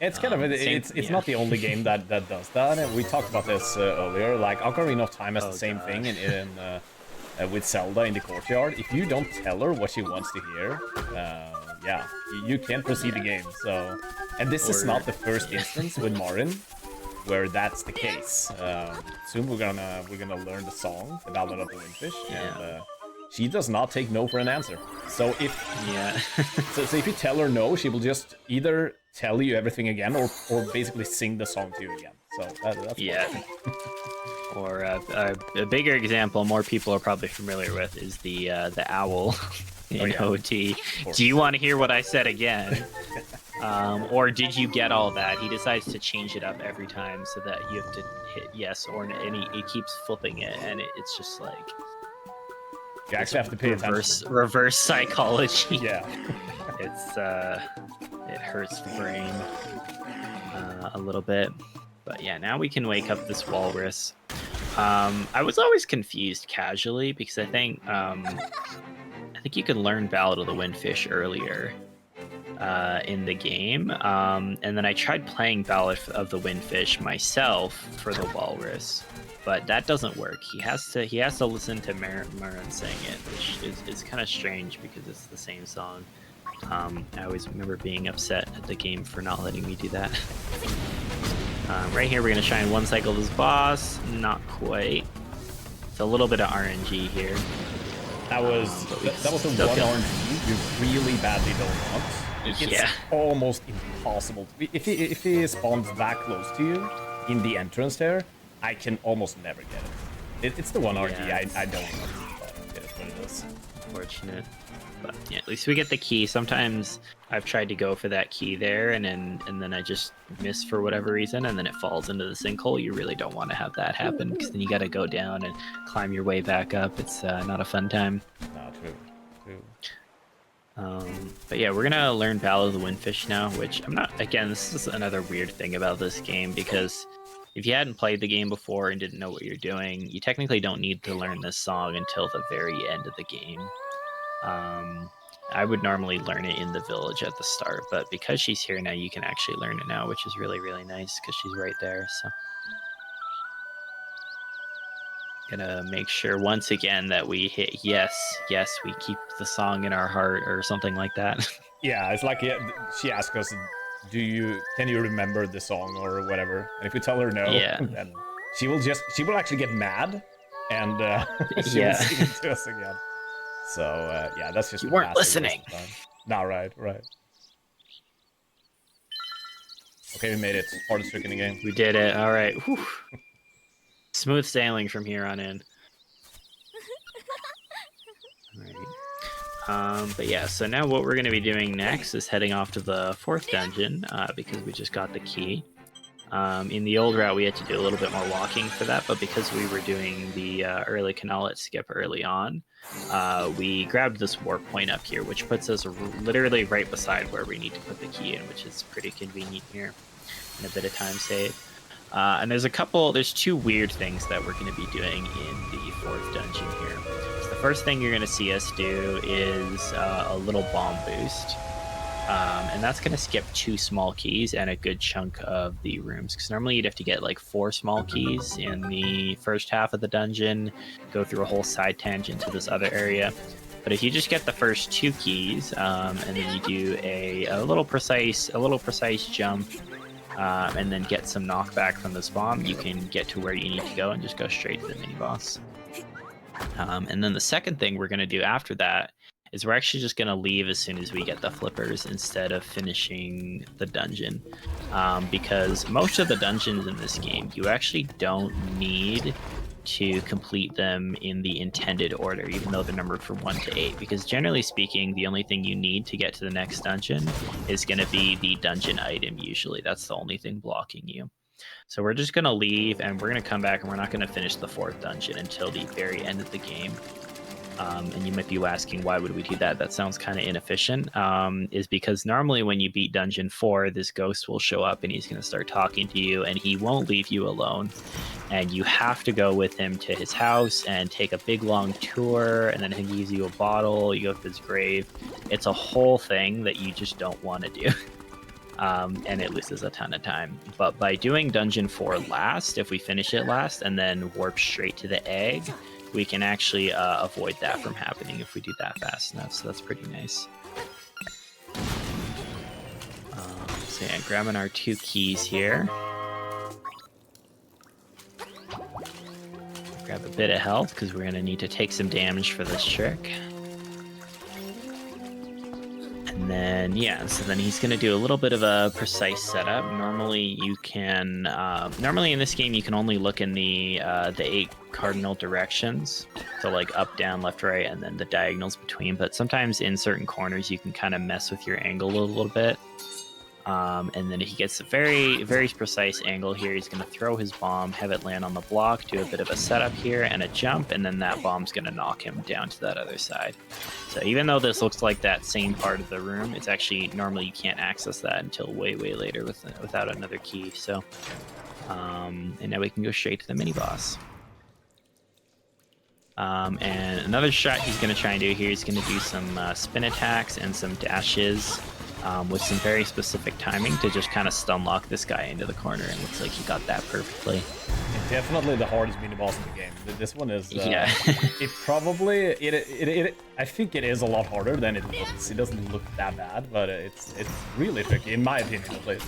It's kind of it's not the only game that does that. We talked about this earlier. Like Ocarina of Time has the same thing in with Zelda in the courtyard. If you don't tell her what she wants to hear, yeah, you can't proceed the game. So, and this is not the first instance with Marin where that's the case. Soon we're gonna learn the song, the Ballad of the Windfish, and she does not take no for an answer. So if so if you tell her no, she will just either tell you everything again, or basically sing the song to you again. So that's Or a bigger example, more people are probably familiar with, is the owl in OT. Do you want to hear what I said again? Or did you get all that? He decides to change it up every time so that you have to hit yes or no, and he keeps flipping it, and it's just like You actually have to pay attention. Reverse psychology. Yeah. It's it hurts the brain a little bit. But yeah, now we can wake up this walrus. I was always confused casually because I think you can learn Ballad of the Windfish earlier in the game, and then I tried playing Ballad of the Windfish myself for the walrus, but that doesn't work. He has to listen to Marin sing it, which is kind of strange because it's the same song. I always remember being upset at the game for not letting me do that. Right here, we're going to try and one cycle this boss. Not quite. It's a little bit of RNG here. That was the one RNG you really badly don't want. It's almost impossible. If he spawns that close to you in the entrance there, I can almost never get it. It's the one RNG I don't want, but it is what it is. Unfortunate. But yeah, at least we get the key. Sometimes I've tried to go for that key there, and then I just miss for whatever reason, and then it falls into the sinkhole. You really don't want to have that happen, because then you got to go down and climb your way back up. It's not a fun time. No, true. But yeah, we're gonna learn Ballad of the Windfish now, which I'm not. Again, this is another weird thing about this game, because if you hadn't played the game before and didn't know what you're doing, you technically don't need to learn this song until the very end of the game. I would normally learn it in the village at the start, but because she's here now, you can actually learn it now, which is really, really nice because she's right there. So, gonna make sure once again that we hit yes, we keep the song in our heart or something like that. Yeah, it's like she asked us, can you remember the song or whatever? And if we tell her no, then she will actually get mad, and she will sing it to us again. So yeah, that's just you weren't listening. No, right. Okay, we made it. Hardest trick in the game. We did it. All right. Whew. Smooth sailing from here on in. All right. But yeah, so now what we're going to be doing next is heading off to the 4th dungeon because we just got the key. In the old route, we had to do a little bit more walking for that, but because we were doing the early Canalit skip early on, we grabbed this warp point up here, which puts us literally right beside where we need to put the key in, which is pretty convenient here, and a bit of time saved. And there's 2 weird things that we're going to be doing in the 4th dungeon here. So the first thing you're going to see us do is a little bomb boost. And that's going to skip 2 small keys and a good chunk of the rooms, because normally you'd have to get like 4 small keys in the first half of the dungeon, go through a whole side tangent to this other area. But if you just get the first 2 keys, and then you do a little precise jump, and then get some knockback from this bomb, you can get to where you need to go and just go straight to the mini boss. And then the second thing we're going to do after that is we're actually just going to leave as soon as we get the flippers instead of finishing the dungeon. Because most of the dungeons in this game, you actually don't need to complete them in the intended order, even though they're numbered from 1 to 8. Because generally speaking, the only thing you need to get to the next dungeon is going to be the dungeon item usually. That's the only thing blocking you. So we're just going to leave, and we're going to come back, and we're not going to finish the 4th dungeon until the very end of the game. And you might be asking, why would we do that? That sounds kind of inefficient. Is because normally when you beat Dungeon 4, this ghost will show up and he's going to start talking to you, and he won't leave you alone. And you have to go with him to his house and take a big long tour, and then he gives you a bottle, you go to his grave. It's a whole thing that you just don't want to do. And it loses a ton of time. But by doing Dungeon 4 last, if we finish it last and then warp straight to the egg, we can actually avoid that from happening if we do that fast enough, so that's pretty nice. So yeah, grabbing our 2 keys here. Grab a bit of health, because we're going to need to take some damage for this trick. And then, yeah, so then he's going to do a little bit of a precise setup. Normally you can, normally in this game you can only look in the 8 cardinal directions. So like up, down, left, right, and then the diagonals between. But sometimes in certain corners you can kind of mess with your angle a little bit. And then if he gets a very, very precise angle here, he's going to throw his bomb, have it land on the block, do a bit of a setup here and a jump, and then that bomb's going to knock him down to that other side. So even though this looks like that same part of the room, it's actually normally you can't access that until way, way later without another key. So, and now we can go straight to the mini boss. And another shot he's going to try and do here, he's going to do some spin attacks and some dashes. With some very specific timing to just kind of stun lock this guy into the corner, and looks like he got that perfectly. Definitely the hardest mini boss in the game. This one is yeah. It probably I think it is a lot harder than it looks. It doesn't look that bad, but it's really tricky in my opinion at least.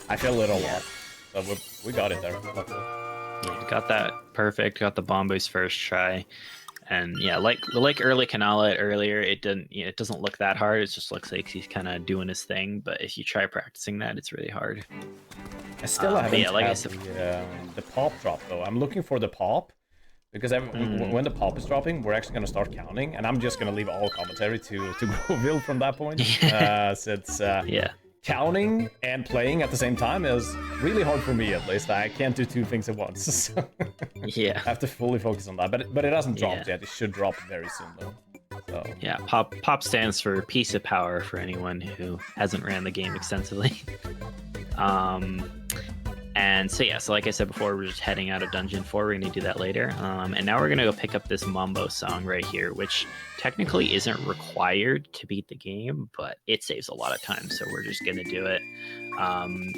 I feel it a lot, so we got it there. Yeah, got that perfect. Got the bomb boost first try. And yeah, like early Kanala earlier, it doesn't look that hard. It just looks like he's kind of doing his thing. But if you try practicing that, it's really hard. I still haven't had the pop drop though. I'm looking for the pop because when the pop is dropping, we're actually gonna start counting, and I'm just gonna leave all commentary to Groville from that point. Since counting and playing at the same time is really hard for me, at least. I can't do two things at once. So yeah. I have to fully focus on that. But it hasn't dropped yet. It should drop very soon, though. So. Yeah, pop stands for piece of power for anyone who hasn't ran the game extensively. And so yeah, so like I said before, we're just heading out of Dungeon 4. We're going to do that later. And now we're going to go pick up this Mambo song right here, which technically isn't required to beat the game, but it saves a lot of time, so we're just going to do it.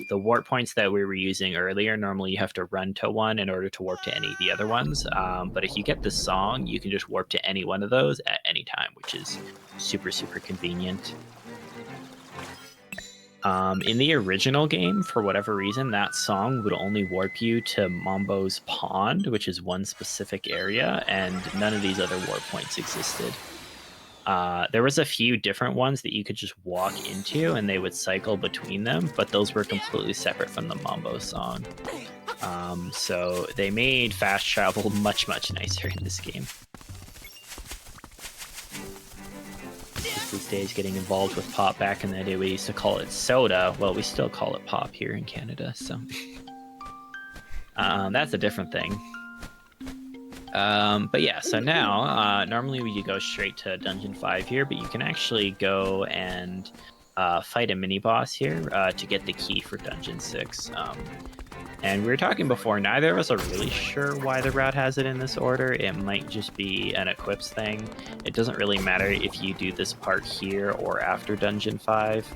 The warp points that we were using earlier, normally you have to run to one in order to warp to any of the other ones. But if you get this song, you can just warp to any one of those at any time, which is super, super convenient. In the original game, for whatever reason, that song would only warp you to Mambo's Pond, which is one specific area, and none of these other warp points existed. There was a few different ones that you could just walk into, and they would cycle between them, but those were completely separate from the Mambo song. So they made fast travel much, much nicer in this game. These days getting involved with pop. Back in the day we used to call it soda. Well, we still call it pop here in Canada, so that's a different thing. But yeah, so now normally we go straight to Dungeon 5 here, but you can actually go and fight a mini boss here to get the key for Dungeon 6. And we were talking before, neither of us are really sure why the route has it in this order. It might just be an equips thing. It doesn't really matter if you do this part here or after Dungeon 5.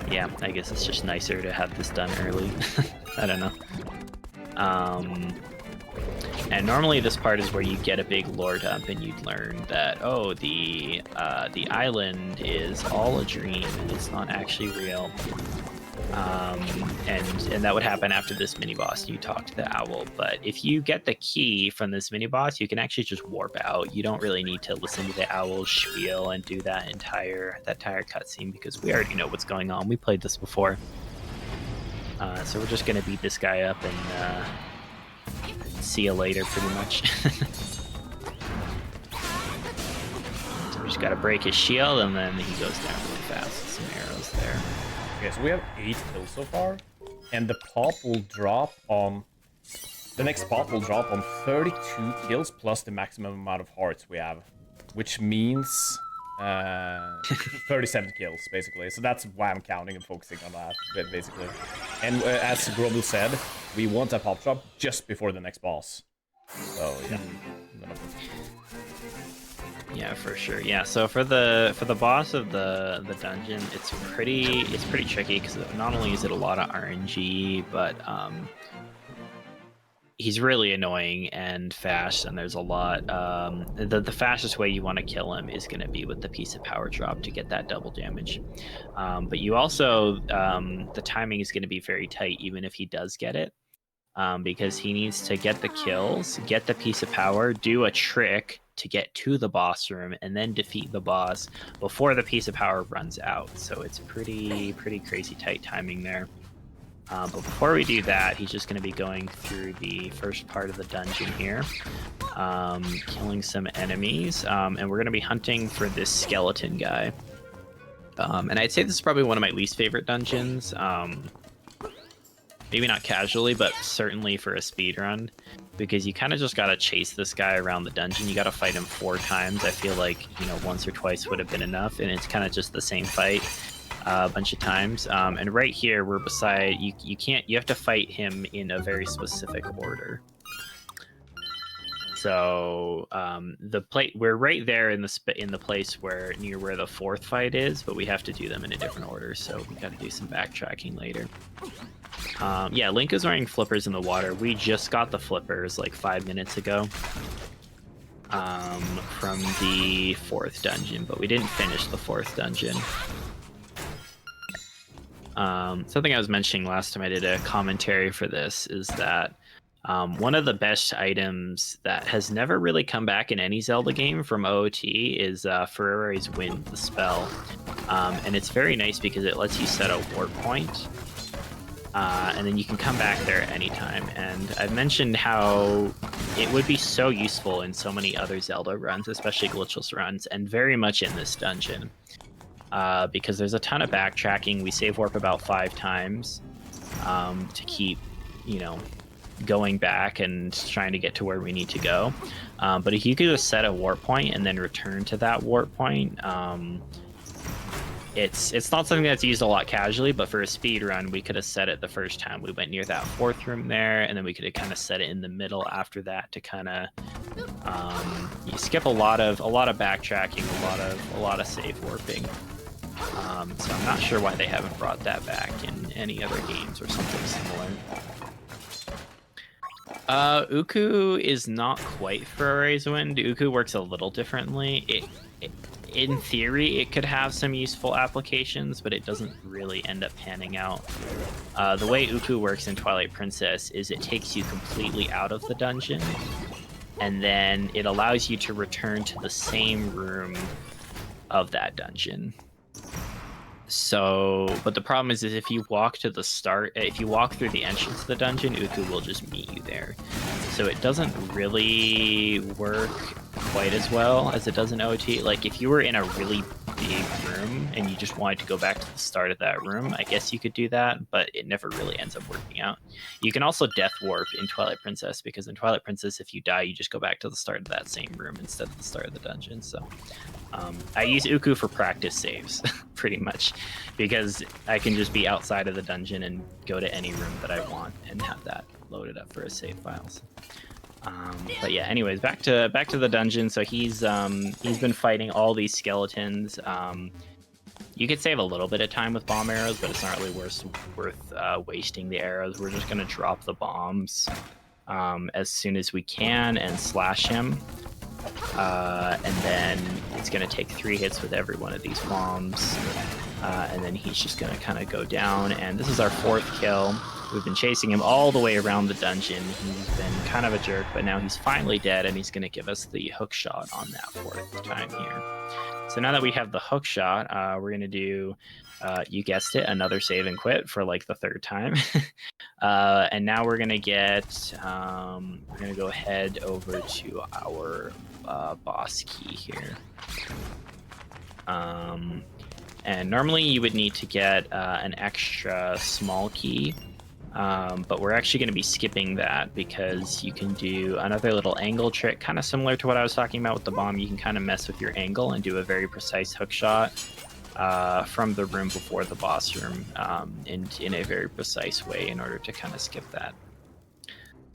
Yeah, I guess it's just nicer to have this done early. I don't know. And normally this part is where you get a big lore dump and you'd learn that, oh, the island is all a dream and it's not actually real. And that would happen after this mini boss. You talk to the owl, but if you get the key from this mini boss, you can actually just warp out. You don't really need to listen to the owl's spiel and do that entire cutscene because we already know what's going on. We played this before, so we're just gonna beat this guy up and see you later, pretty much. So we just gotta break his shield, and then he goes down really fast with some arrows there. Okay, so we have 8 kills so far, and the pop will drop on... The next pop will drop on 32 kills plus the maximum amount of hearts we have, which means 37 kills, basically. So that's why I'm counting and focusing on that, basically. And as Grobel said, we want a pop drop just before the next boss. So, yeah. Yeah, for sure. Yeah, so for the boss of the dungeon, it's pretty tricky because not only is it a lot of RNG, but he's really annoying and fast, and there's a lot. The fastest way you want to kill him is going to be with the piece of power drop to get that double damage. But you also the timing is going to be very tight, even if he does get it, because he needs to get the kills, get the piece of power, do a trick to get to the boss room, and then defeat the boss before the piece of power runs out. So it's pretty crazy tight timing there. But before we do that, he's just going to be going through the first part of the dungeon here, killing some enemies, and we're going to be hunting for this skeleton guy. And I'd say this is probably one of my least favorite dungeons. Maybe not casually, but certainly for a speedrun, because you kind of just gotta chase this guy around the dungeon. You gotta fight him 4 times. I feel like, you know, once or twice would have been enough, and it's kind of just the same fight a bunch of times. And right here, we're beside you. You have to fight him in a very specific order. So we're right there in the place where near where the 4th fight is, but we have to do them in a different order. So we got to do some backtracking later. Yeah, Link is wearing flippers in the water. We just got the flippers like 5 minutes ago from the 4th dungeon, but we didn't finish the 4th dungeon. Something I was mentioning last time I did a commentary for this is that one of the best items that has never really come back in any Zelda game from OOT is Ferrere's Wind, the spell. And it's very nice because it lets you set a warp point. And then you can come back there at any time. And I've mentioned how it would be so useful in so many other Zelda runs, especially glitchless runs, and very much in this dungeon. Because there's a ton of backtracking. We save warp about 5 times to keep, you know, going back and trying to get to where we need to go. But if you could just set a warp point and then return to that warp point, it's not something that's used a lot casually, but for a speed run, we could have set it the first time we went near that 4th room there, and then we could have kind of set it in the middle after that to kind of you skip a lot of backtracking, a lot of save warping. So I'm not sure why they haven't brought that back in any other games or something similar. Uku is not quite Ferrere's Wind. Uku works a little differently. In theory, it could have some useful applications, but it doesn't really end up panning out. The way Uku works in Twilight Princess is it takes you completely out of the dungeon, and then it allows you to return to the same room of that dungeon. So, but the problem is if you walk to the start, if you walk through the entrance to the dungeon, Uku will just meet you there. So it doesn't really work quite as well as it does in OT. Like if you were in a really big room and you just wanted to go back to the start of that room, I guess you could do that, but it never really ends up working out. You can also death warp in Twilight Princess, because in Twilight Princess, if you die, you just go back to the start of that same room instead of the start of the dungeon. So I use Uku for practice saves, pretty much, because I can just be outside of the dungeon and go to any room that I want and have that loaded up for a save files. But yeah, anyways, back to the dungeon. So he's been fighting all these skeletons. You could save a little bit of time with bomb arrows, but it's not really worth wasting the arrows. We're just gonna drop the bombs as soon as we can and slash him. And then it's going to take 3 hits with every one of these bombs, and then he's just going to kind of go down. And this is our 4th kill. We've been chasing him all the way around the dungeon. He's been kind of a jerk, but now he's finally dead, and he's going to give us the hook shot on that 4th time here. So now that we have the hook shot, we're going to do, you guessed it, another save and quit for like the 3rd time. And now we're going to get, we're going to go ahead over to our boss key here. And normally you would need to get an extra small key, but we're actually going to be skipping that because you can do another little angle trick, kind of similar to what I was talking about with the bomb. You can kind of mess with your angle and do a very precise hook shot from the room before the boss room in a very precise way in order to kind of skip that.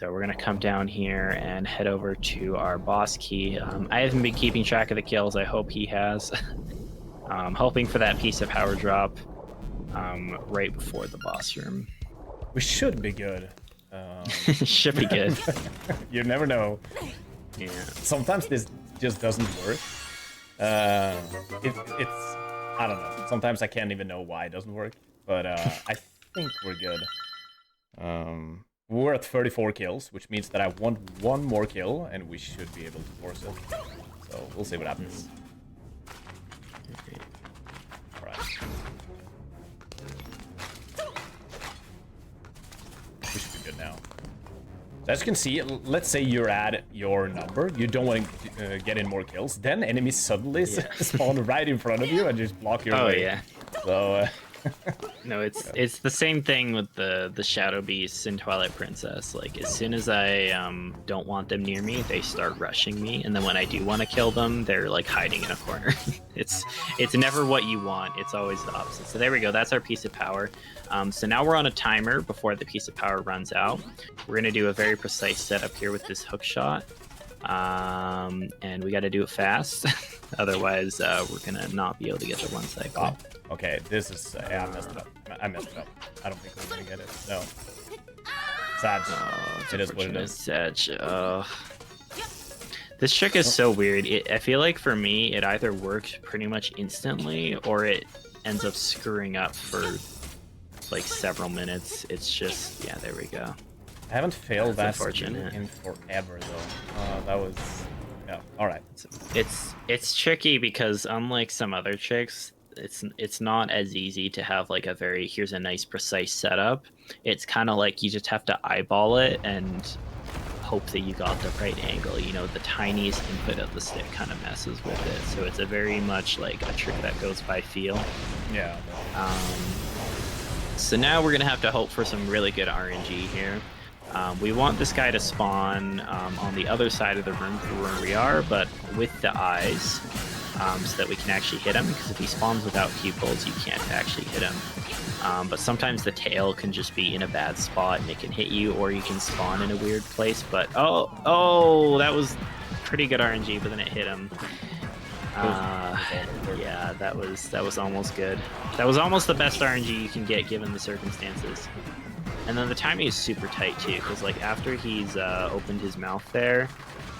So we're going to come down here and head over to our boss key. I haven't been keeping track of the kills. I hope he has. Hoping for that piece of power drop right before the boss room. We should be good. Should be good. You never know. Yeah. Sometimes this just doesn't work. It's I don't know. Sometimes I can't even know why it doesn't work. But I think we're good. We're at 34 kills, which means that I want 1 more kill, and we should be able to force it. So we'll see what happens. Alright. We should be good now. So as you can see, let's say you're at your number, you don't want to get in more kills, then enemies suddenly spawn right in front of you and just block your way. Yeah. So No, it's the same thing with the shadow beasts in Twilight Princess. Like as soon as I don't want them near me, they start rushing me, and then when I do want to kill them, they're like hiding in a corner. it's never what you want. It's always the opposite. So there we go. That's our piece of power. So now we're on a timer before the piece of power runs out. We're gonna do a very precise setup here with this hook shot. And we got to do it fast, otherwise we're gonna not be able to get the one cycle. Wow. Okay, this is yeah, I messed it up. I messed it up. I don't think we're gonna get it. No. Sad. It is what it is. Sedge. This trick is so weird. I feel like for me, it either works pretty much instantly, or it ends up screwing up for like several minutes. It's just, yeah, there we go. I haven't failed that unfortunate in forever though. That was, yeah. All right. It's tricky because unlike some other tricks, it's not as easy to have like a very here's a nice precise setup. It's kind of like you just have to eyeball it and hope that you got the right angle. You know, the tiniest input of the stick kind of messes with it. So it's a very much like a trick that goes by feel. Yeah. So now we're gonna have to hope for some really good RNG here. We want this guy to spawn on the other side of the room from where we are, but with the eyes, so that we can actually hit him, because if he spawns without pupils, you can't actually hit him. But sometimes the tail can just be in a bad spot and it can hit you, or you can spawn in a weird place, but oh, that was pretty good RNG, but then it hit him. Yeah, that was almost good. That was almost the best RNG you can get given the circumstances. And then the timing is super tight too, because like after he's opened his mouth there,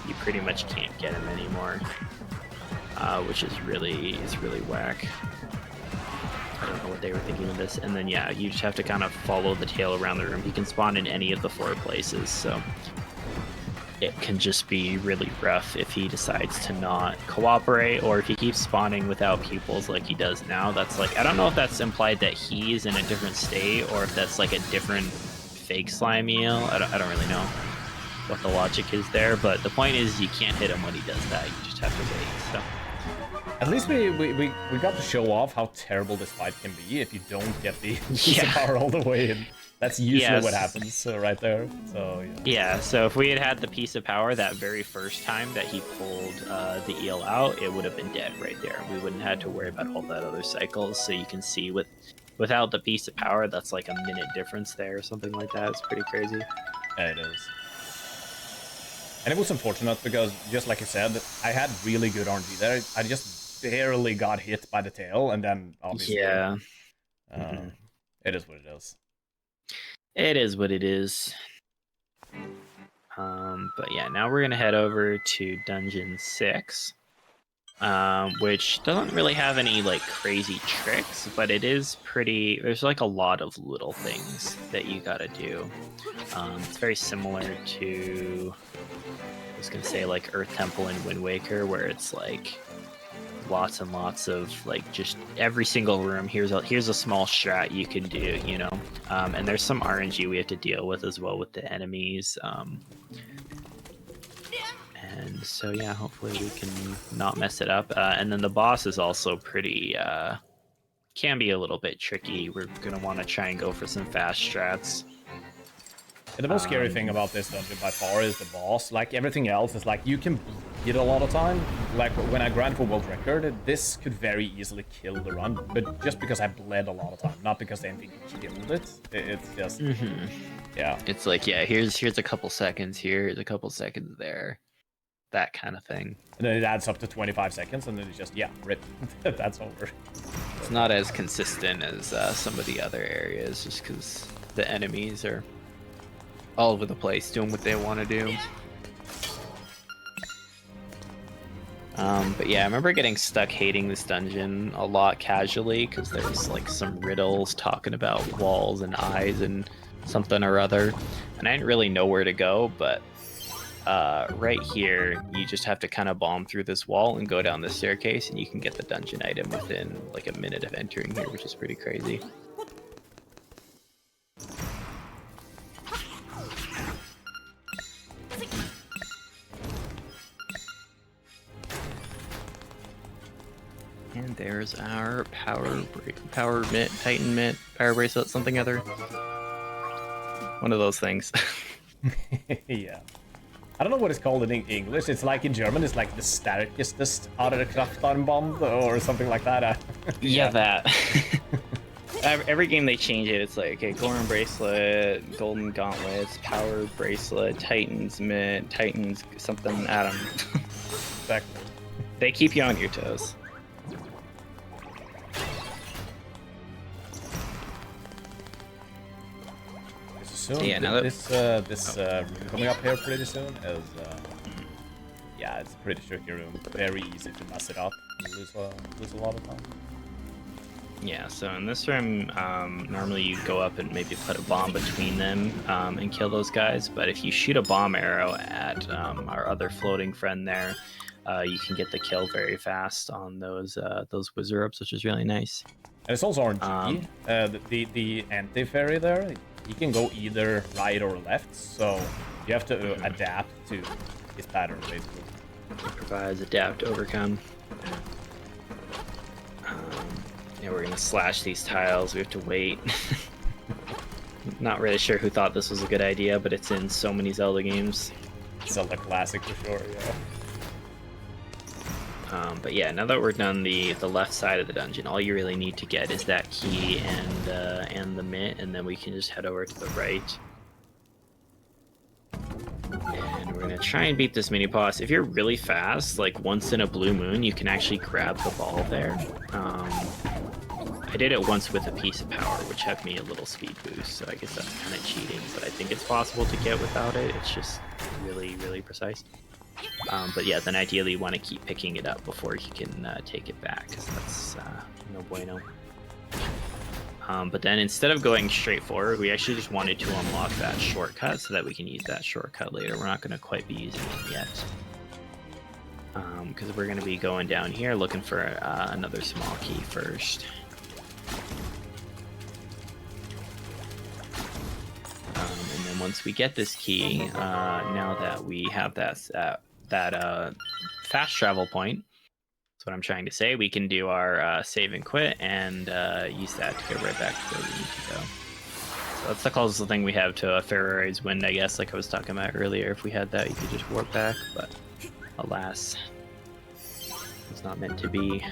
you pretty much can't get him anymore, which is really whack. I don't know what they were thinking of this. And then yeah, you just have to kind of follow the tail around the room. He can spawn in any of the 4 places, so it can just be really rough if he decides to not cooperate, or if he keeps spawning without pupils like he does now. That's like, I don't know if that's implied that he's in a different state, or if that's like a different fake slime eel. I don't really know what the logic is there, but the point is you can't hit him when he does that. You just have to wait. So at least we got to show off how terrible this fight can be if you don't get the piece of power all the way in. That's usually what happens right there. So yeah. So if we had had the piece of power that very first time that he pulled the eel out, it would have been dead right there. We wouldn't have had to worry about all that other cycles. So you can see without the piece of power, that's like a minute difference there or something like that. It's pretty crazy. Yeah, it is. And it was unfortunate because, just like you said, I had really good RNG there. I just barely got hit by the tail, and then obviously, yeah, it is what it is. It is what it is. But yeah, now we're gonna head over to Dungeon 6, which doesn't really have any like crazy tricks, but it is pretty. There's like a lot of little things that you gotta do. It's very similar to, I was gonna say, like Earth Temple and Wind Waker, where it's like lots and lots of like just every single room. Here's a small strat you can do, you know. And there's some RNG we have to deal with as well with the enemies. And so yeah, hopefully we can not mess it up. And then the boss is also pretty can be a little bit tricky. We're gonna want to try and go for some fast strats. And the most scary thing about this dungeon by far is the boss. Like everything else is like you can beat it a lot of time. Like when I grind for world record, this could very easily kill the run, but just because I bled a lot of time, not because anything killed it. It's just yeah. It's like, yeah, here's a couple seconds here, here's a couple seconds there, that kind of thing. And then it adds up to 25 seconds, and then it's just, yeah, rip. That's over. It's not as consistent as some of the other areas, just because the enemies are all over the place doing what they want to do. But yeah, I remember getting stuck hating this dungeon a lot casually, because there's like some riddles talking about walls and eyes and something or other, and I didn't really know where to go, but right here you just have to kind of bomb through this wall and go down the staircase, and you can get the dungeon item within like a minute of entering here, which is pretty crazy. And There's our power mitt, Titan mitt, power bracelet, something other. One of those things. Yeah. I don't know what it's called in English. It's like in German, it's like the starkest Kraftarmband or something like that. Yeah, that. Every game they change it. It's like, okay, Goron bracelet, golden gauntlets, power bracelet, Titans mitt, Titans something atom. Exactly. They keep you on your toes. Soon, yeah, now this coming up here pretty soon is yeah, it's a pretty tricky room. Very easy to mess it up. You lose a lot of time. Yeah, so in this room, normally you go up and maybe put a bomb between them and kill those guys. But if you shoot a bomb arrow at our other floating friend there, you can get the kill very fast on those wizard orbs, which is really nice. And it's also RNG. The anti-fairy there, he can go either right or left, so you have to adapt to his pattern, basically. It provides adapt, overcome. Yeah, we're gonna slash these tiles. We have to wait. Not really sure who thought this was a good idea, but it's in so many Zelda games. Zelda classic for sure, yeah. But yeah, now that we're done the left side of the dungeon, all you really need to get is that key and the mitt, and then we can just head over to the right. And we're gonna try and beat this mini boss. If you're really fast, like once in a blue moon, you can actually grab the ball there. I did it once with a piece of power, which had me a little speed boost, so I guess that's kind of cheating, but I think it's possible to get without it. It's just really, really precise. But yeah, then ideally you want to keep picking it up before you can take it back, because that's no bueno. But then instead of going straight forward, we actually just wanted to unlock that shortcut so that we can use that shortcut later. We're not going to quite be using it yet, because we're going to be going down here looking for another small key first. And then once we get this key, now that we have that fast travel point, that's what I'm trying to say, we can do our save and quit and use that to get right back to where we need to go. So that's the closest thing we have to a Ferrari's Wind, I guess, like I was talking about earlier. If we had that, you could just warp back, but alas, it's not meant to be.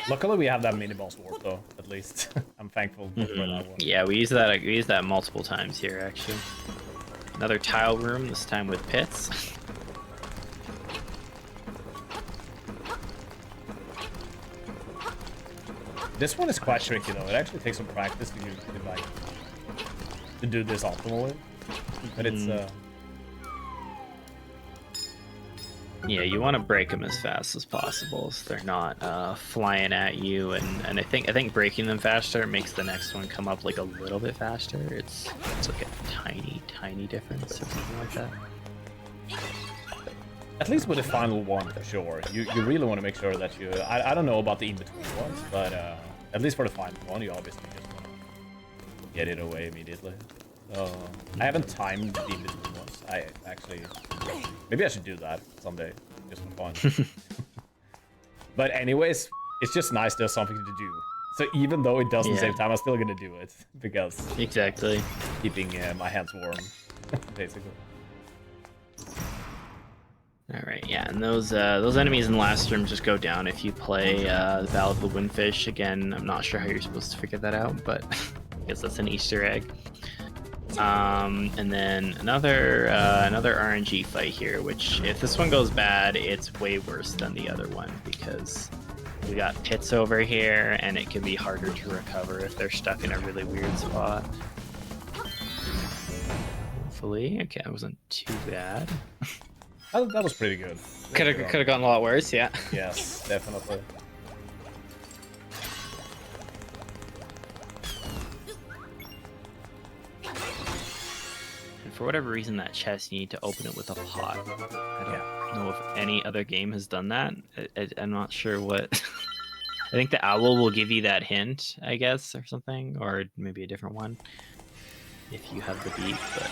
Luckily, we have that mini boss warp though. At least I'm thankful for that one. Yeah, we use that multiple times here actually. Another tile room, this time with pits. This one is quite tricky though. It actually takes some practice to do this optimally. But it's yeah, you want to break them as fast as possible so they're not flying at you, and I think breaking them faster makes the next one come up like a little bit faster. It's like a tiny difference or something like that. At least with the final one, for sure. You really want to make sure that you... I don't know about the in-between ones, but at least for the final one, you obviously just want to get it away immediately. I haven't timed the in-between ones. I actually... Maybe I should do that someday, just for fun. But anyways, it's just nice to have something to do. So even though it doesn't save time, I'm still going to do it, because... Exactly. Keeping my hands warm, basically. All right, yeah, and those enemies in the last room just go down if you play the Battle of the Windfish. Again, I'm not sure how you're supposed to figure that out, but I guess that's an Easter egg. And then another RNG fight here, which if this one goes bad, it's way worse than the other one because we got pits over here, and it can be harder to recover if they're stuck in a really weird spot. Hopefully, okay, that wasn't too bad. That was pretty good. Could have gotten a lot worse, yeah. Yes, definitely. And for whatever reason, that chest, you need to open it with a pot. I don't know if any other game has done that. I'm not sure what... I think the owl will give you that hint, I guess, or something, or maybe a different one if you have the beak, but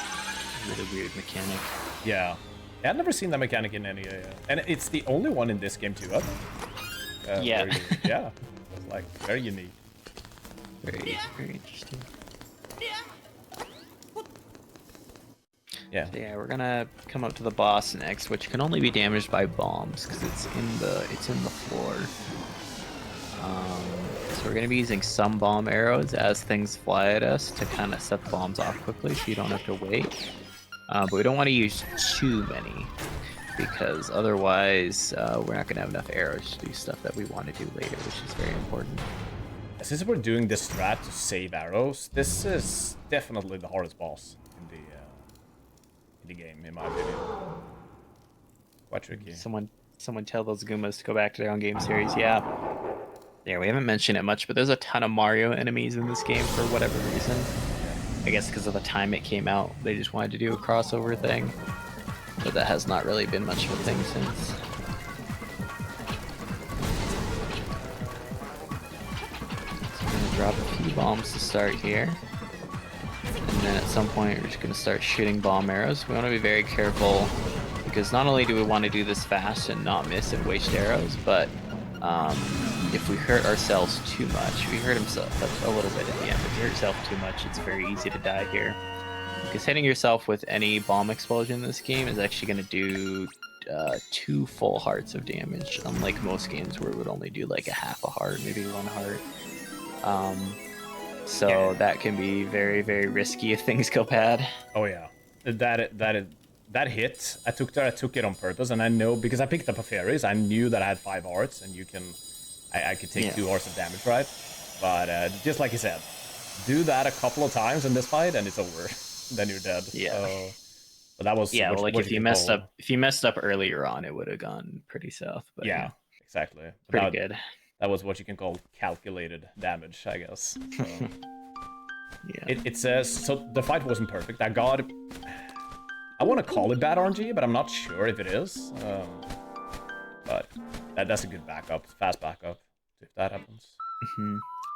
really weird mechanic. Yeah. I've never seen that mechanic in any, and it's the only one in this game too. Huh? Yeah. Yeah. It's like very unique. Very interesting. Yeah. So yeah, we're gonna come up to the boss next, which can only be damaged by bombs because it's in the floor. So we're gonna be using some bomb arrows as things fly at us to kind of set the bombs off quickly, so you don't have to wait. But we don't want to use too many because otherwise we're not gonna have enough arrows to do stuff that we want to do later, which is very important. Since we're doing this strat to save arrows, this is definitely the hardest boss in the game, in my opinion. Quite tricky. Someone tell those Goombas to go back to their own game series. Yeah, we haven't mentioned it much, but there's a ton of Mario enemies in this game for whatever reason. I guess because of the time it came out, they just wanted to do a crossover thing. But that has not really been much of a thing since. So I'm gonna drop a few bombs to start here. And then at some point we're just gonna start shooting bomb arrows. We want to be very careful because not only do we want to do this fast and not miss and waste arrows, but if we hurt ourselves too much, we hurt himself a little bit at the end. If you hurt yourself too much, it's very easy to die here. Because hitting yourself with any bomb explosion in this game is actually going to do 2 full hearts of damage, unlike most games where it would only do like a half a heart, maybe 1 heart. So that can be very, very risky if things go bad. Oh yeah, that hit I took it on purpose, and I know because I picked up a fairies, I knew that I had 5 hearts, and I could take 2 hearts of damage, right? But just like you said, do that a couple of times in this fight, and it's over. Then you're dead. Yeah. So, but that was well, like if you messed up earlier on, it would have gone pretty south. But yeah, exactly. Pretty good. That was what you can call calculated damage, I guess. So, yeah. It says so. The fight wasn't perfect. I want to call it bad RNG, but I'm not sure if it is. But that's a good backup, fast backup, if that happens.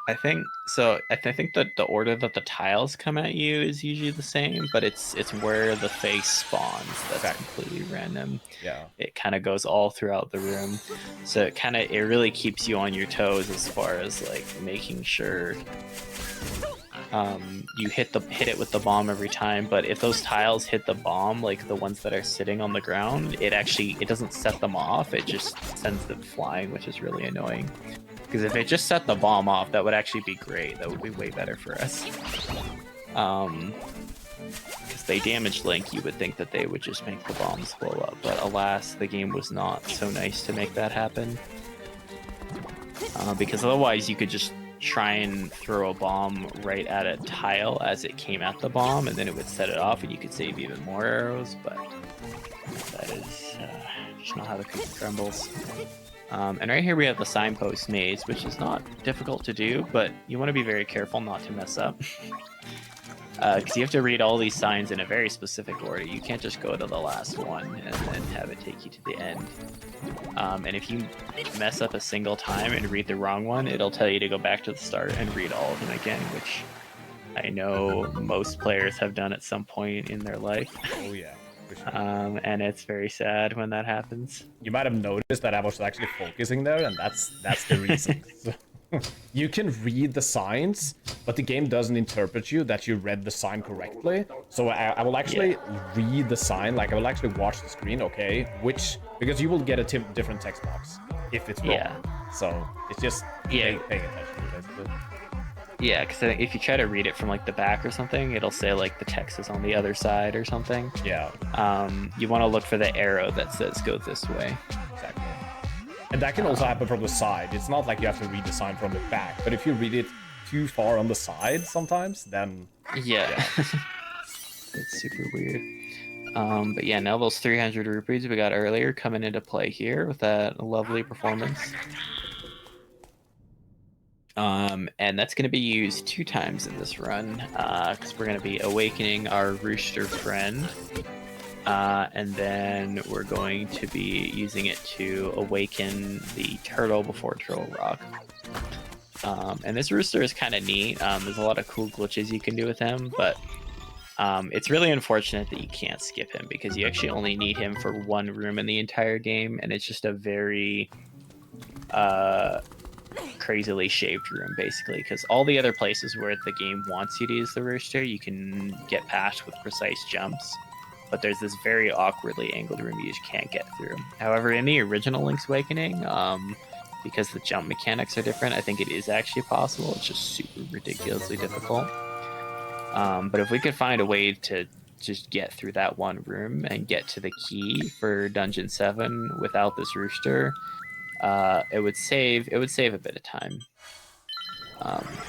I think so. I think that the order that the tiles come at you is usually the same, but it's where the face spawns that's completely random. Yeah. It kind of goes all throughout the room, so it really keeps you on your toes as far as like making sure you hit it with the bomb every time. But if those tiles hit the bomb, like the ones that are sitting on the ground, it doesn't set them off. It just sends them flying, which is really annoying. Because if it just set the bomb off, that would actually be great. That would be way better for us. Because they damaged Link, you would think that they would just make the bombs blow up. But alas, the game was not so nice to make that happen. Because otherwise you could just try and throw a bomb right at a tile as it came at the bomb, and then it would set it off and you could save even more arrows, but that is just not how the cookie crumbles. And right here we have the signpost maze, which is not difficult to do, but you want to be very careful not to mess up. Because you have to read all these signs in a very specific order. You can't just go to the last one and then have it take you to the end. And if you mess up a single time and read the wrong one, it'll tell you to go back to the start and read all of them again, which I know most players have done at some point in their life. Oh yeah. Sure. And it's very sad when that happens. You might have noticed that I was actually focusing there, and that's the reason. You can read the signs, but the game doesn't interpret you that you read the sign correctly. So I will actually read the sign, like I will actually watch the screen, okay, because you will get a different text box if it's wrong. Yeah. So it's just paying attention, basically. Yeah, because if you try to read it from like the back or something, it'll say like the text is on the other side or something. Yeah. You want to look for the arrow that says go this way. Exactly. And that can also happen from the side. It's not like you have to read the sign from the back, but if you read it too far on the side sometimes, then... Yeah. It's super weird. But yeah, now those 300 rupees we got earlier coming into play here with that lovely performance. And that's going to be used 2 times in this run, because we're going to be awakening our rooster friend, and then we're going to be using it to awaken the turtle before Turtle Rock. And this rooster is kind of neat. There's a lot of cool glitches you can do with him, but It's really unfortunate that you can't skip him because you actually only need him for one room in the entire game, and it's just a very crazily shaped room, basically, because all the other places where the game wants you to use the rooster, you can get past with precise jumps. But there's this very awkwardly angled room you just can't get through. However, in the original Link's Awakening, because the jump mechanics are different, I think it is actually possible. It's just super ridiculously difficult. But if we could find a way to just get through that one room and get to the key for Dungeon 7 without this rooster, it would save a bit of time.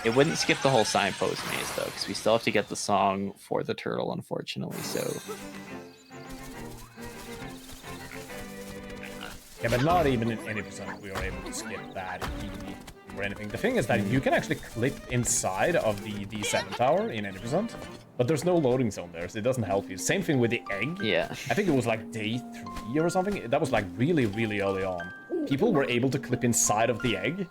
It wouldn't skip the whole signpost maze though, because we still have to get the song for the turtle, unfortunately. So yeah, but not even in any percent we are able to skip that easily or anything. The thing is that you can actually clip inside of the D7 tower in any percent, but there's no loading zone there, so it doesn't help you. Same thing with the egg. yeah, I think it was like day 3 or something. That was like really, really early on. People were able to clip inside of the egg,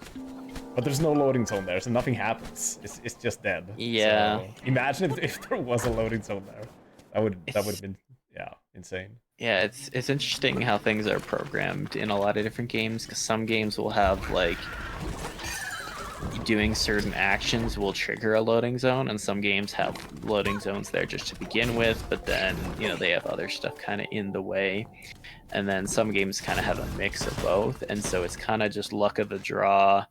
but there's no loading zone there, so nothing happens. It's just dead. Yeah. So imagine if there was a loading zone there. That would have been, yeah, insane. Yeah, it's interesting how things are programmed in a lot of different games, because some games will have like doing certain actions will trigger a loading zone, and some games have loading zones there just to begin with, but then, you know, they have other stuff kind of in the way. And then some games kind of have a mix of both, and so it's kind of just luck of the draw.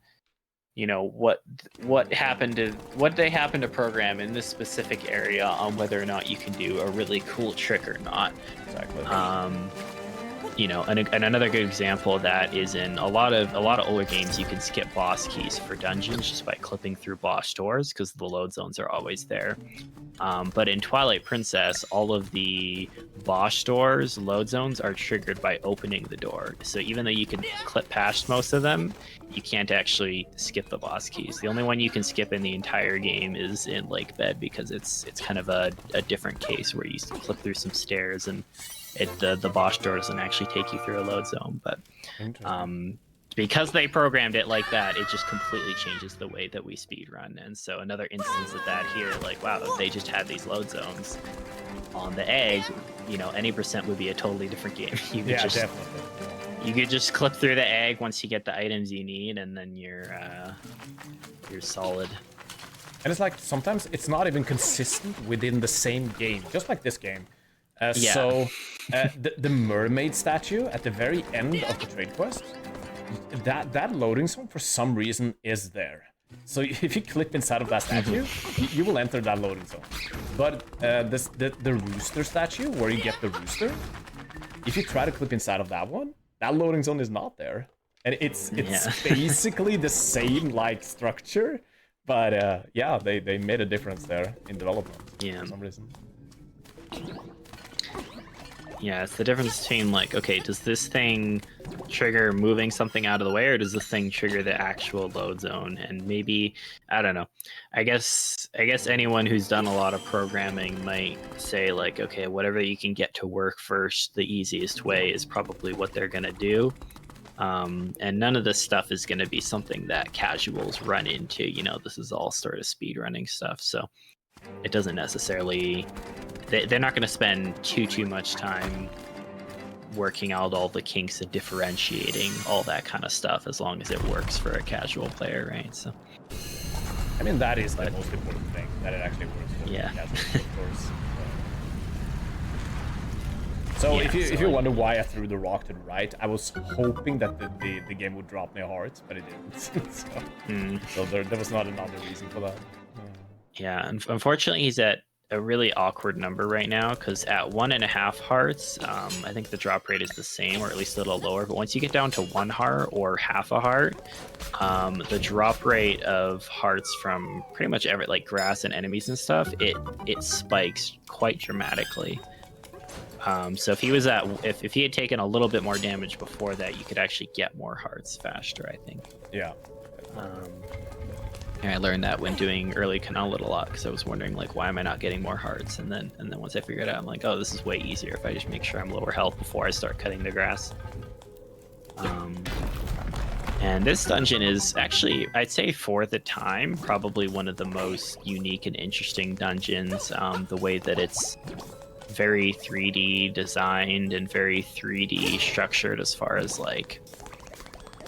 You know, what they happen to program in this specific area on whether or not you can do a really cool trick or not. Exactly. You know, and another good example of that is in a lot of older games, you can skip boss keys for dungeons just by clipping through boss doors because the load zones are always there. But in Twilight Princess, all of the boss doors load zones are triggered by opening the door. So even though you can clip past most of them, you can't actually skip the boss keys. The only one you can skip in the entire game is in Lake Bed, because it's kind of a different case where you clip through some stairs and the boss door doesn't actually take you through a load zone. But because they programmed it like that, it just completely changes the way that we speedrun. And so another instance of that here, like, wow, if they just had these load zones on the egg, you know, any percent would be a totally different game. You could Definitely. You could just clip through the egg once you get the items you need, and then you're solid. And it's like sometimes it's not even consistent within the same game, just like this game. So the mermaid statue at the very end of the trade quest, that loading zone for some reason is there. So if you clip inside of that statue, you will enter that loading zone. But the rooster statue, where you get the rooster, if you try to clip inside of that one, that loading zone is not there. And it's basically the same like structure, but yeah, they made a difference there in development for some reason. Yeah, it's the difference between, like, okay, does this thing trigger moving something out of the way, or does this thing trigger the actual load zone? And maybe, I don't know. I guess anyone who's done a lot of programming might say, like, okay, whatever you can get to work first, the easiest way is probably what they're gonna do. And none of this stuff is gonna be something that casuals run into. You know, this is all sort of speedrunning stuff, so it doesn't necessarily. They're not going to spend too much time working out all the kinks and differentiating all that kind of stuff, as long as it works for a casual player, right? So, I mean, that is the most important thing, that it actually works for Yeah. the casual, of course. So if you wonder why I threw the rock to the right, I was hoping that the game would drop me a heart, but it didn't. So there was not another reason for that. Yeah, unfortunately, he's at a really awkward number right now, because at 1.5 hearts, I think the drop rate is the same, or at least a little lower. But once you get down to 1 heart or half a heart, the drop rate of hearts from pretty much every, like, grass and enemies and stuff, it spikes quite dramatically. So if he was if he had taken a little bit more damage before that, you could actually get more hearts faster, I think. Yeah. And I learned that when doing early Canalid a lot, because I was wondering, like, why am I not getting more hearts? And then once I figured it out, I'm like, oh, this is way easier if I just make sure I'm lower health before I start cutting the grass. And this dungeon is actually, I'd say for the time, probably one of the most unique and interesting dungeons. The way that it's very 3D designed and very 3D structured as far as like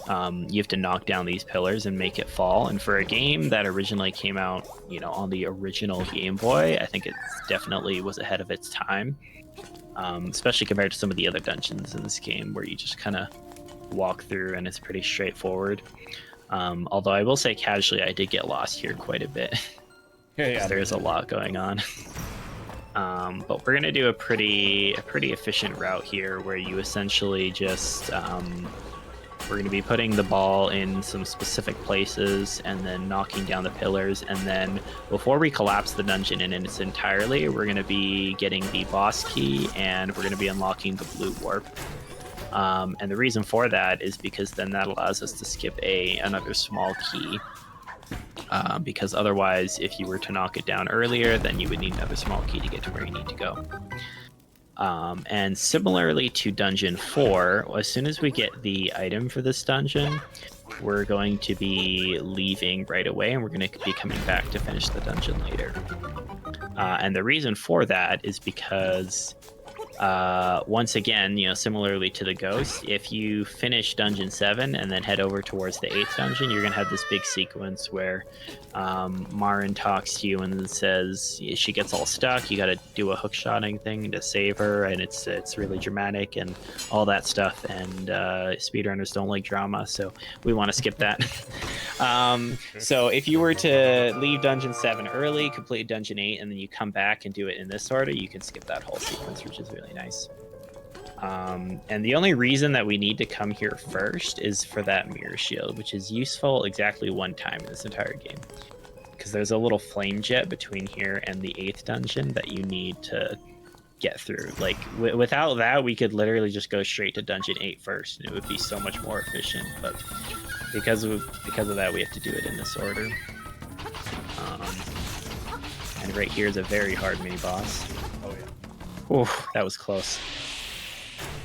you have to knock down these pillars and make it fall. And for a game that originally came out, you know, on the original Game Boy, I think it definitely was ahead of its time, especially compared to some of the other dungeons in this game where you just kind of walk through and it's pretty straightforward. Although I will say casually, I did get lost here quite a bit. Yeah. There's a lot going on. But we're gonna do a pretty efficient route here, where you essentially just we're gonna be putting the ball in some specific places and then knocking down the pillars, and then before we collapse the dungeon in its entirely, we're gonna be getting the boss key and we're gonna be unlocking the blue warp. And the reason for that is because then that allows us to skip another small key. Because otherwise, if you were to knock it down earlier, then you would need another small key to get to where you need to go. And similarly to Dungeon 4, as soon as we get the item for this dungeon, we're going to be leaving right away, and we're going to be coming back to finish the dungeon later. And the reason for that is because once again, you know, similarly to the Ghost, if you finish Dungeon 7 and then head over towards the 8th dungeon, you're going to have this big sequence where Marin talks to you and says she gets all stuck. You got to do a hookshotting thing to save her, and it's really dramatic and all that stuff. And speedrunners don't like drama, so we want to skip that. So if you were to leave Dungeon 7 early, complete Dungeon 8, and then you come back and do it in this order, you can skip that whole sequence, which is really nice. And the only reason that we need to come here first is for that mirror shield, which is useful exactly one time in this entire game. Because there's a little flame jet between here and the 8th dungeon that you need to get through. Like, without that, we could literally just go straight to Dungeon 8 first, and it would be so much more efficient. But because of that, we have to do it in this order. And right here is a very hard mini boss. Oh yeah. Oof, that was close.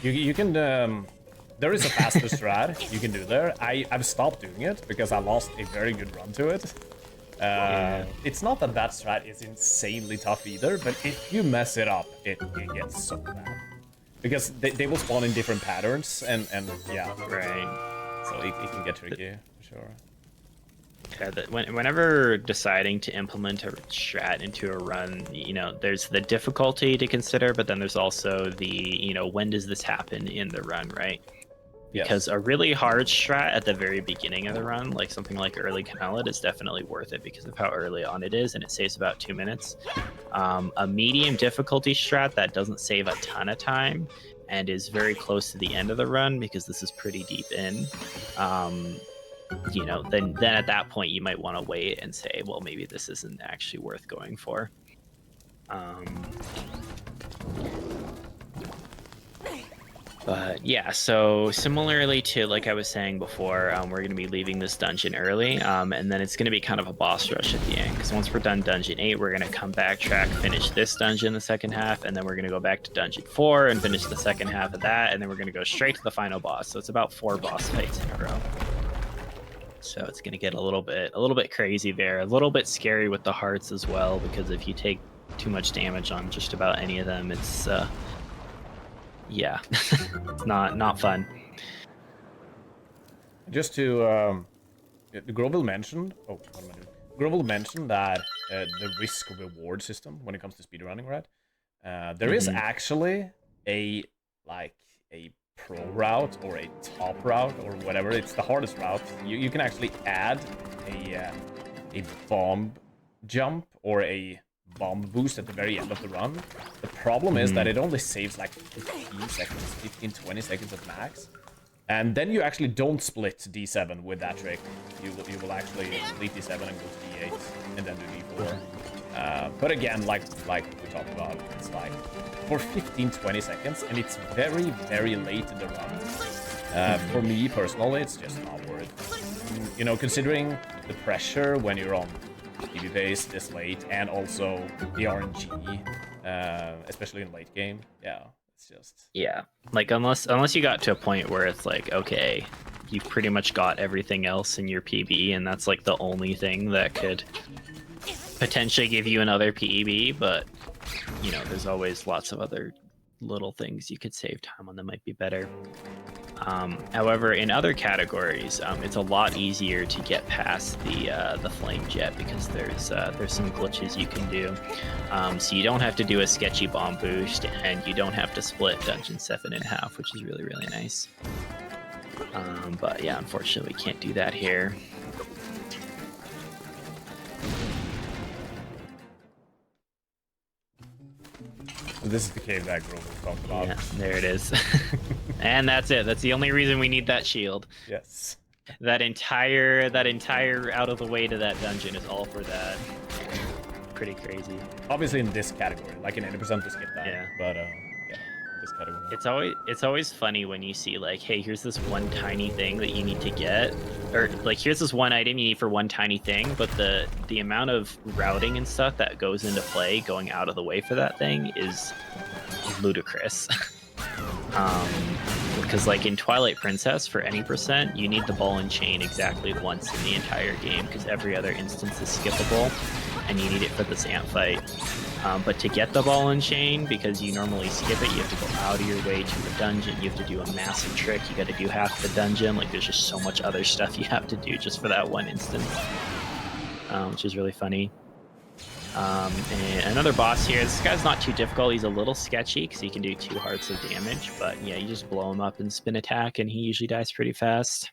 You can there is a faster strat you can do there. I've stopped doing it because I lost a very good run to it. It's not that strat is insanely tough either, but if you mess it up, it gets so bad. Because they will spawn in different patterns, and yeah. Right. So it can get tricky, for sure. Yeah, whenever deciding to implement a strat into a run, you know, there's the difficulty to consider, but then there's also the, you know, when does this happen in the run, right? Because a really hard strat at the very beginning of the run, like something like early Canelid, is definitely worth it because of how early on it is, and it saves about 2 minutes. A medium difficulty strat that doesn't save a ton of time and is very close to the end of the run, because this is pretty deep in, you know, then at that point you might want to wait and say, well, maybe this isn't actually worth going for. But yeah, so similarly to like I was saying before, we're going to be leaving this dungeon early, and then it's going to be kind of a boss rush at the end, because once we're done Dungeon 8, we're going to come backtrack, finish this dungeon the second half, and then we're going to go back to Dungeon 4 and finish the second half of that, and then we're going to go straight to the final boss. So it's about 4 boss fights in a row. So it's going to get a little bit crazy there, a little bit scary with the hearts as well, because if you take too much damage on just about any of them, it's yeah, it's not fun. Just to Grovel mentioned, Grovel mentioned that the risk reward system when it comes to speedrunning, right? There is actually a pro route or a top route or whatever. It's the hardest route. You can actually add a bomb jump or a bomb boost at the very end of the run. The problem is that it only saves like 15 seconds, 15-20 seconds at max. And then you actually don't split D7 with that trick. You will actually delete D7 and go to D8 and then do D4. But again, like we talked about, it's like for 15-20 seconds, and it's very, very late in the run. For me personally, it's just not worth it. You know, considering the pressure when you're on PB base this late, and also the RNG, especially in late game, yeah, It's just Yeah, like unless you got to a point where it's like, okay, you've pretty much got everything else in your PB, and that's like the only thing that could potentially give you another PB. But you know, there's always lots of other little things you could save time on that might be better. However, in other categories, it's a lot easier to get past the flame jet because there's some glitches you can do. So you don't have to do a sketchy bomb boost, and you don't have to split Dungeon 7 in half, which is really, really nice. But yeah, unfortunately, we can't do that here. this is the cave that Grover talked about. Yeah, there it is. And that's it. That's the only reason we need that shield. Yes. That entire out of the way to that dungeon is all for that. Pretty crazy. Obviously in this category, like in 80% to skip that. Yeah. But yeah, this category. It's always funny when you see like, hey, here's this one tiny thing that you need to get, or like here's this one item you need for one tiny thing, but the amount of routing and stuff that goes into play going out of the way for that thing is ludicrous. Because like in Twilight Princess, for any percent, you need the ball and chain exactly once in the entire game, because every other instance is skippable, and you need it for this ant fight. But to get the ball and chain, because you normally skip it, you have to go out of your way to the dungeon, you have to do a massive trick, you gotta do half the dungeon, like there's just so much other stuff you have to do just for that one instance, which is really funny. And another boss here, this guy's not too difficult, he's a little sketchy because he can do 2 hearts of damage, but yeah, you just blow him up and spin attack and he usually dies pretty fast.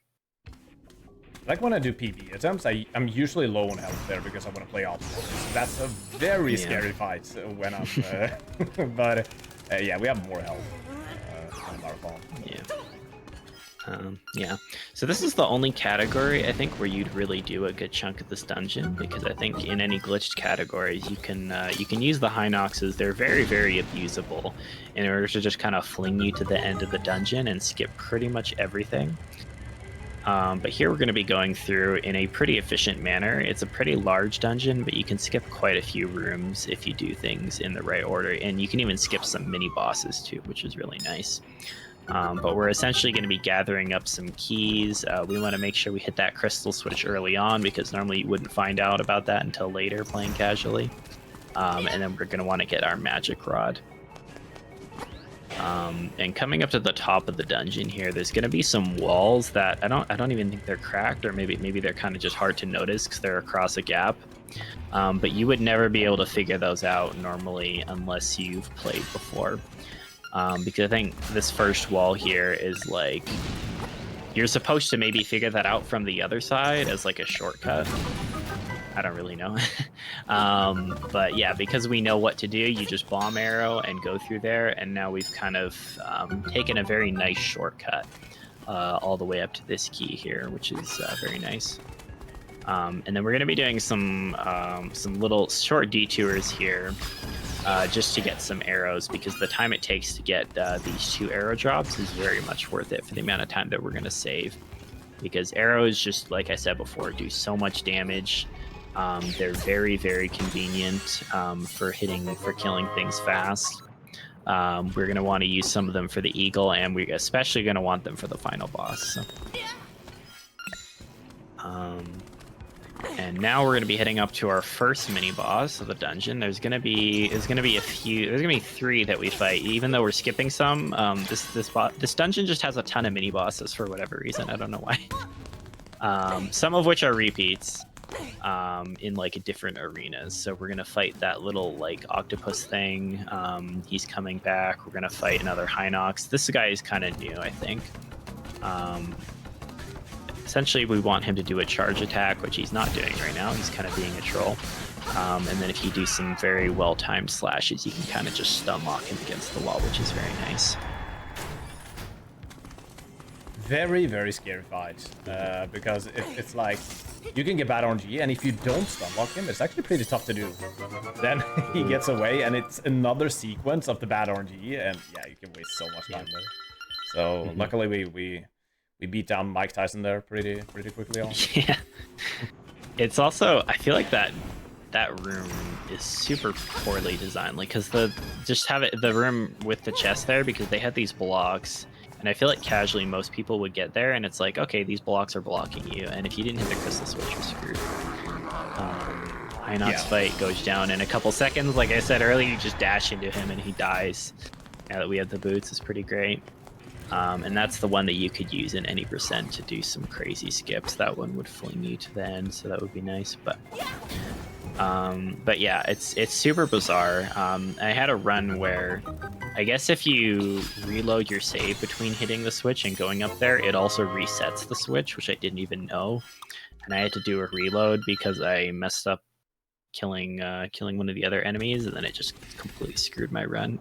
Like when I do PB attempts, I'm usually low on health there because I want to play optimal. That's a very scary fight when I'm... but yeah, we have more health on Marathon. Yeah, so this is the only category I think where you'd really do a good chunk of this dungeon, because I think in any glitched categories you can use the Hinoxes. They're very, very abusable in order to just kind of fling you to the end of the dungeon and skip pretty much everything. But here we're going to be going through in a pretty efficient manner. It's a pretty large dungeon, but you can skip quite a few rooms if you do things in the right order, and you can even skip some mini bosses too, which is really nice. But we're essentially going to be gathering up some keys. We want to make sure we hit that crystal switch early on, because normally you wouldn't find out about that until later playing casually. And then we're going to want to get our magic rod. And coming up to the top of the dungeon here, there's going to be some walls that I don't even think they're cracked, or maybe they're kind of just hard to notice because they're across a gap. But you would never be able to figure those out normally unless you've played before. Because I think this first wall here is like, you're supposed to maybe figure that out from the other side as like a shortcut. I don't really know. But yeah, because we know what to do, you just bomb arrow and go through there, and now we've kind of taken a very nice shortcut all the way up to this key here, which is very nice. And then we're going to be doing some little short detours here just to get some arrows, because the time it takes to get these 2 arrow drops is very much worth it for the amount of time that we're going to save. Because arrows, just like I said before, do so much damage. They're very, very convenient for killing things fast. We're going to want to use some of them for the eagle, and we're especially going to want them for the final boss. So. And now we're going to be heading up to our first mini boss of the dungeon. There's going to be 3 that we fight, even though we're skipping some. This dungeon just has a ton of mini bosses for whatever reason. I don't know why. Some of which are repeats. In like different arenas. So we're gonna fight that little like octopus thing. He's coming back. We're gonna fight another Hinox. This guy is kind of new, I think. Essentially, we want him to do a charge attack, which he's not doing right now. He's kind of being a troll. And then if you do some very well-timed slashes, you can kind of just stun lock him against the wall, which is very nice. Very, very scary fight, because it's like, you can get bad RNG, and if you don't stun lock him, it's actually pretty tough to do. Then he gets away, and it's another sequence of the bad RNG, and yeah, you can waste so much time there. So luckily we beat down Mike Tyson there pretty quickly on. Yeah. It's also, I feel like that that room is super poorly designed. Like, cause the room with the chest there, because they had these blocks, and I feel like casually most people would get there, and it's like, okay, these blocks are blocking you, and if you didn't hit the crystal switch, you're screwed. Inox fight goes down in a couple seconds. Like I said earlier, you just dash into him and he dies. Now that we have the boots, it's pretty great. And that's the one that you could use in any percent to do some crazy skips. That one would fling you to the end, so that would be nice. But yeah, it's super bizarre. I had a run where I guess if you reload your save between hitting the switch and going up there, it also resets the switch, which I didn't even know. And I had to do a reload because I messed up killing one of the other enemies, and then it just completely screwed my run.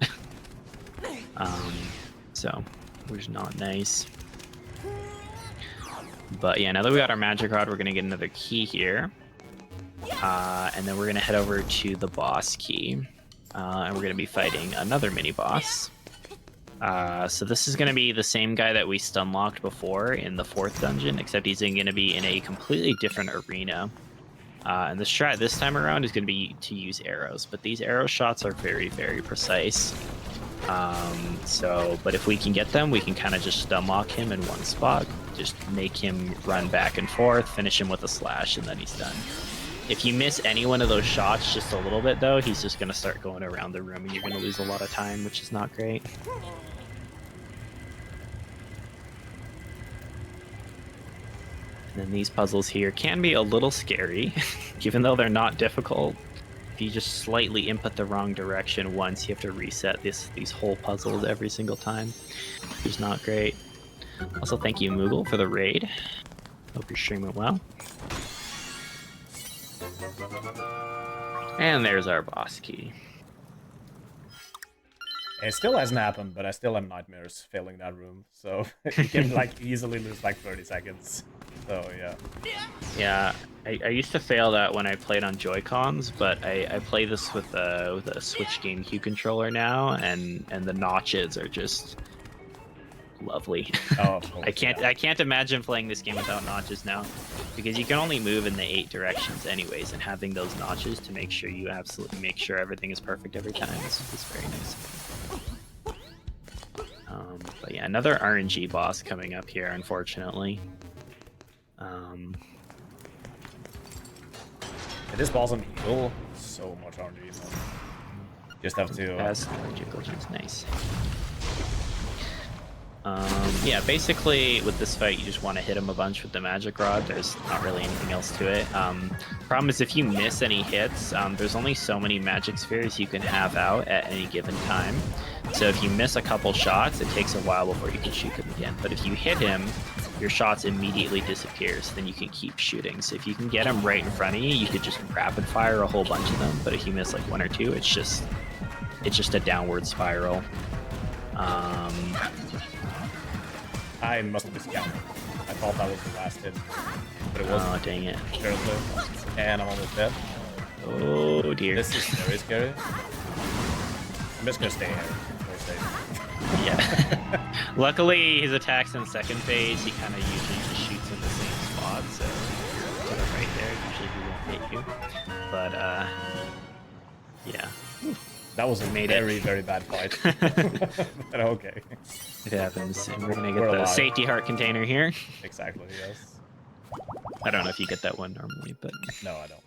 So which is not nice. But yeah, now that we got our magic rod, we're gonna get another key here, and then we're gonna head over to the boss key, and we're gonna be fighting another mini boss. So this is gonna be the same guy that we stun locked before in the 4th dungeon, except he's gonna be in a completely different arena. And the strat this time around is going to be to use arrows, but these arrow shots are very, very precise. But if we can get them, we can kind of just stun lock him in one spot, just make him run back and forth, finish him with a slash, and then he's done. If you miss any one of those shots just a little bit, though, he's just going to start going around the room, and you're going to lose a lot of time, which is not great. And then these puzzles here can be a little scary, even though they're not difficult. If you just slightly input the wrong direction once, you have to reset these whole puzzles every single time, which is not great. Also, thank you, Moogle, for the raid. Hope your stream went well. And there's our boss key. It still hasn't happened, but I still have nightmares failing that room, so you can like easily lose like 30 seconds. So yeah. Yeah, I used to fail that when I played on Joy-Cons, but I play this with a Switch GameCube controller now, and the notches are just lovely. Oh, of course, I can't imagine playing this game without notches now, because you can only move in the 8 directions anyways, and having those notches to make sure you absolutely make sure everything is perfect every time is very nice. But yeah, another RNG boss coming up here, unfortunately. This boss on Eagle, so much RNG, man. Just have to. That's RNG, nice. Yeah, basically with this fight, you just want to hit him a bunch with the magic rod. There's not really anything else to it. Problem is, if you miss any hits, there's only so many magic spheres you can have out at any given time. So if you miss a couple shots, it takes a while before you can shoot him again. But if you hit him, your shots immediately disappear, so then you can keep shooting. So if you can get him right in front of you, you could just rapid fire a whole bunch of them. But if you miss like 1 or 2, it's just a downward spiral. I must have miscounted. I thought that was the last hit, but it wasn't. Oh, dang it. Apparently. And I'm almost dead. Oh, dear. This is very scary. I'm just gonna stay here. Yeah. Luckily, his attacks in second phase, he kind of usually just shoots in the same spot, so to the right there, usually he won't hit you. But, yeah. That was a very bad fight. But okay. It happens. And we're gonna get the safety heart container here. Exactly, yes. I don't know if you get that one normally, but... No, I don't.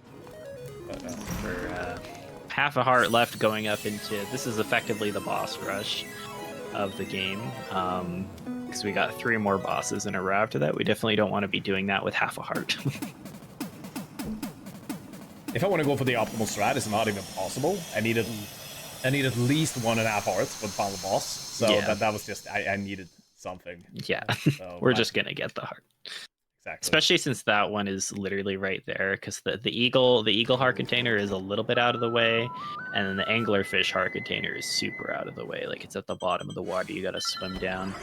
But, for half a heart left going up into... This is effectively the boss rush of the game. Because we got 3 more bosses in a row after that. We definitely don't want to be doing that with half a heart. If I want to go for the optimal strat, it's not even possible. I need at least 1.5 hearts for the final boss. So yeah. that was just I needed something. Yeah, so we're just gonna get the heart. Exactly. Especially since that one is literally right there, because the eagle heart container is a little bit out of the way, and then the anglerfish heart container is super out of the way. Like it's at the bottom of the water. You gotta swim down,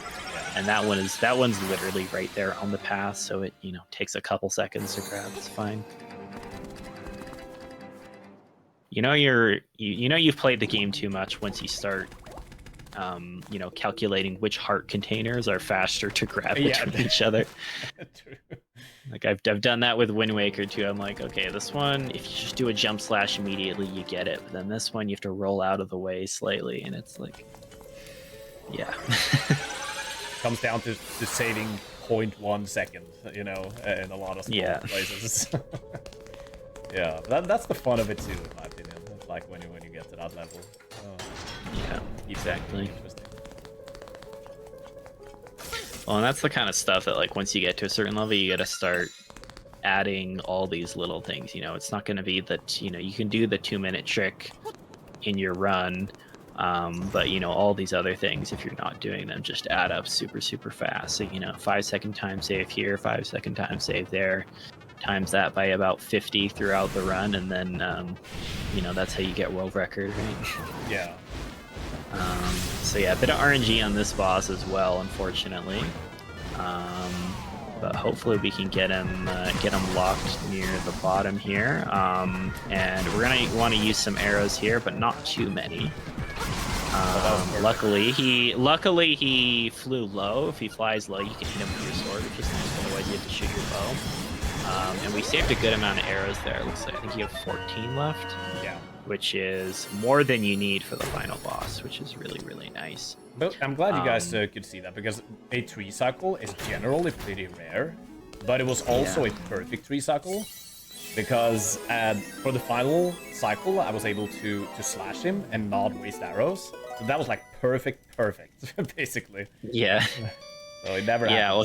and that one's literally right there on the path. So it takes a couple seconds to grab. It's fine. You've played the game too much once you start calculating which heart containers are faster to grab between each other. True. Like I've done that with Wind Waker too. I'm like, okay, this one, if you just do a jump slash immediately, you get it. But then this one, you have to roll out of the way slightly, and it's like, yeah. Comes down to saving 0.1 second, you know, in a lot of small places. Yeah, that's the fun of it too, in my opinion. It's like when you get to that level. Yeah, exactly. Well, and that's the kind of stuff that, like, once you get to a certain level, you got to start adding all these little things. You know, it's not going to be that, you know, you can do the 2-minute trick in your run, but, you know, all these other things, if you're not doing them, just add up super, super fast. So, you know, 5-second time save here, 5-second time save there, times that by about 50 throughout the run, and then, you know, that's how you get world record, right? Yeah. So yeah, a bit of RNG on this boss as well, unfortunately. But hopefully we can get him locked near the bottom here. And we're gonna want to use some arrows here, but not too many. Luckily he flew low. If he flies low, you can hit him with your sword, which is nice. Otherwise, you have to shoot your bow. And we saved a good amount of arrows there. It looks like I think you have 14 left. Yeah. Which is more than you need for the final boss, which is really, really nice. But I'm glad you guys could see that, because a 3 cycle is generally pretty rare, but it was also a perfect 3 cycle, because for the final cycle, I was able to slash him and not waste arrows. So that was like perfect, basically. Yeah. So it never happens. Yeah, well,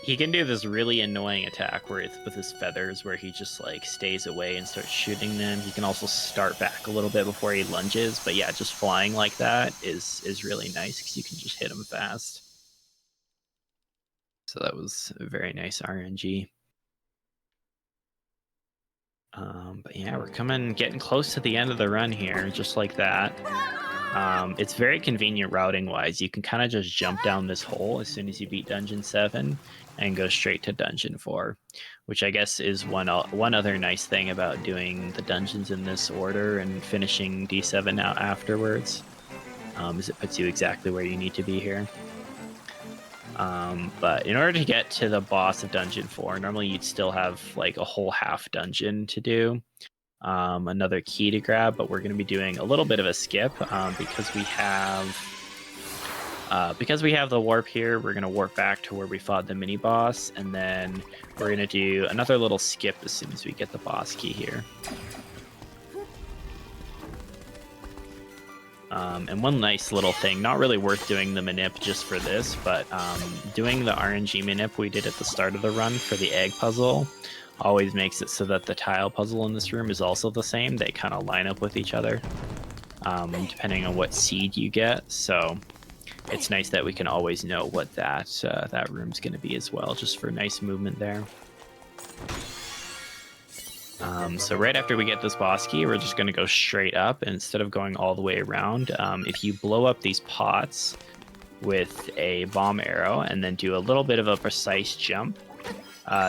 he can do this really annoying attack where it's with his feathers, where he just like stays away and starts shooting them. He can also start back a little bit before he lunges, but yeah, just flying like that is really nice because you can just hit him fast. So that was a very nice RNG. But yeah, we're getting close to the end of the run here, just like that. It's very convenient routing wise. You can kind of just jump down this hole as soon as you beat Dungeon 7 and go straight to Dungeon 4, which I guess is one other nice thing about doing the dungeons in this order and finishing D7 out afterwards, is it puts you exactly where you need to be here. But in order to get to the boss of Dungeon 4, normally you'd still have like a whole half dungeon to do. Another key to grab, but we're going to be doing a little bit of a skip because we have the warp here. We're going to warp back to where we fought the mini boss, and then we're going to do another little skip as soon as we get the boss key here. And one nice little thing, not really worth doing the manip just for this, but doing the RNG manip we did at the start of the run for the egg puzzle always makes it so that the tile puzzle in this room is also the same. They kind of line up with each other, depending on what seed you get. So it's nice that we can always know what that room's going to be as well, just for nice movement there. So right after we get this boss key, we're just going to go straight up, and instead of going all the way around, if you blow up these pots with a bomb arrow and then do a little bit of a precise jump,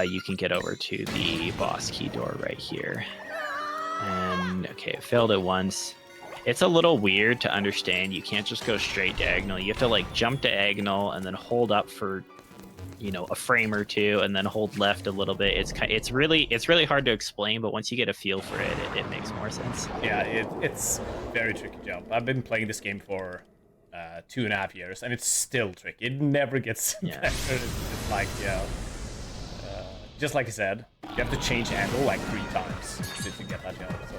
you can get over to the boss key door right here. And okay, it failed it once. It's a little weird to understand. You can't just go straight diagonal. You have to like jump diagonal and then hold up for, you know, a frame or two, and then hold left a little bit. It's really hard to explain, but once you get a feel for it, it makes more sense. Yeah, it's very tricky jump. I've been playing this game for 2.5 years, and it's still tricky. It never gets better. It's like, just like I said, you have to change angle like 3 times to get that jump. So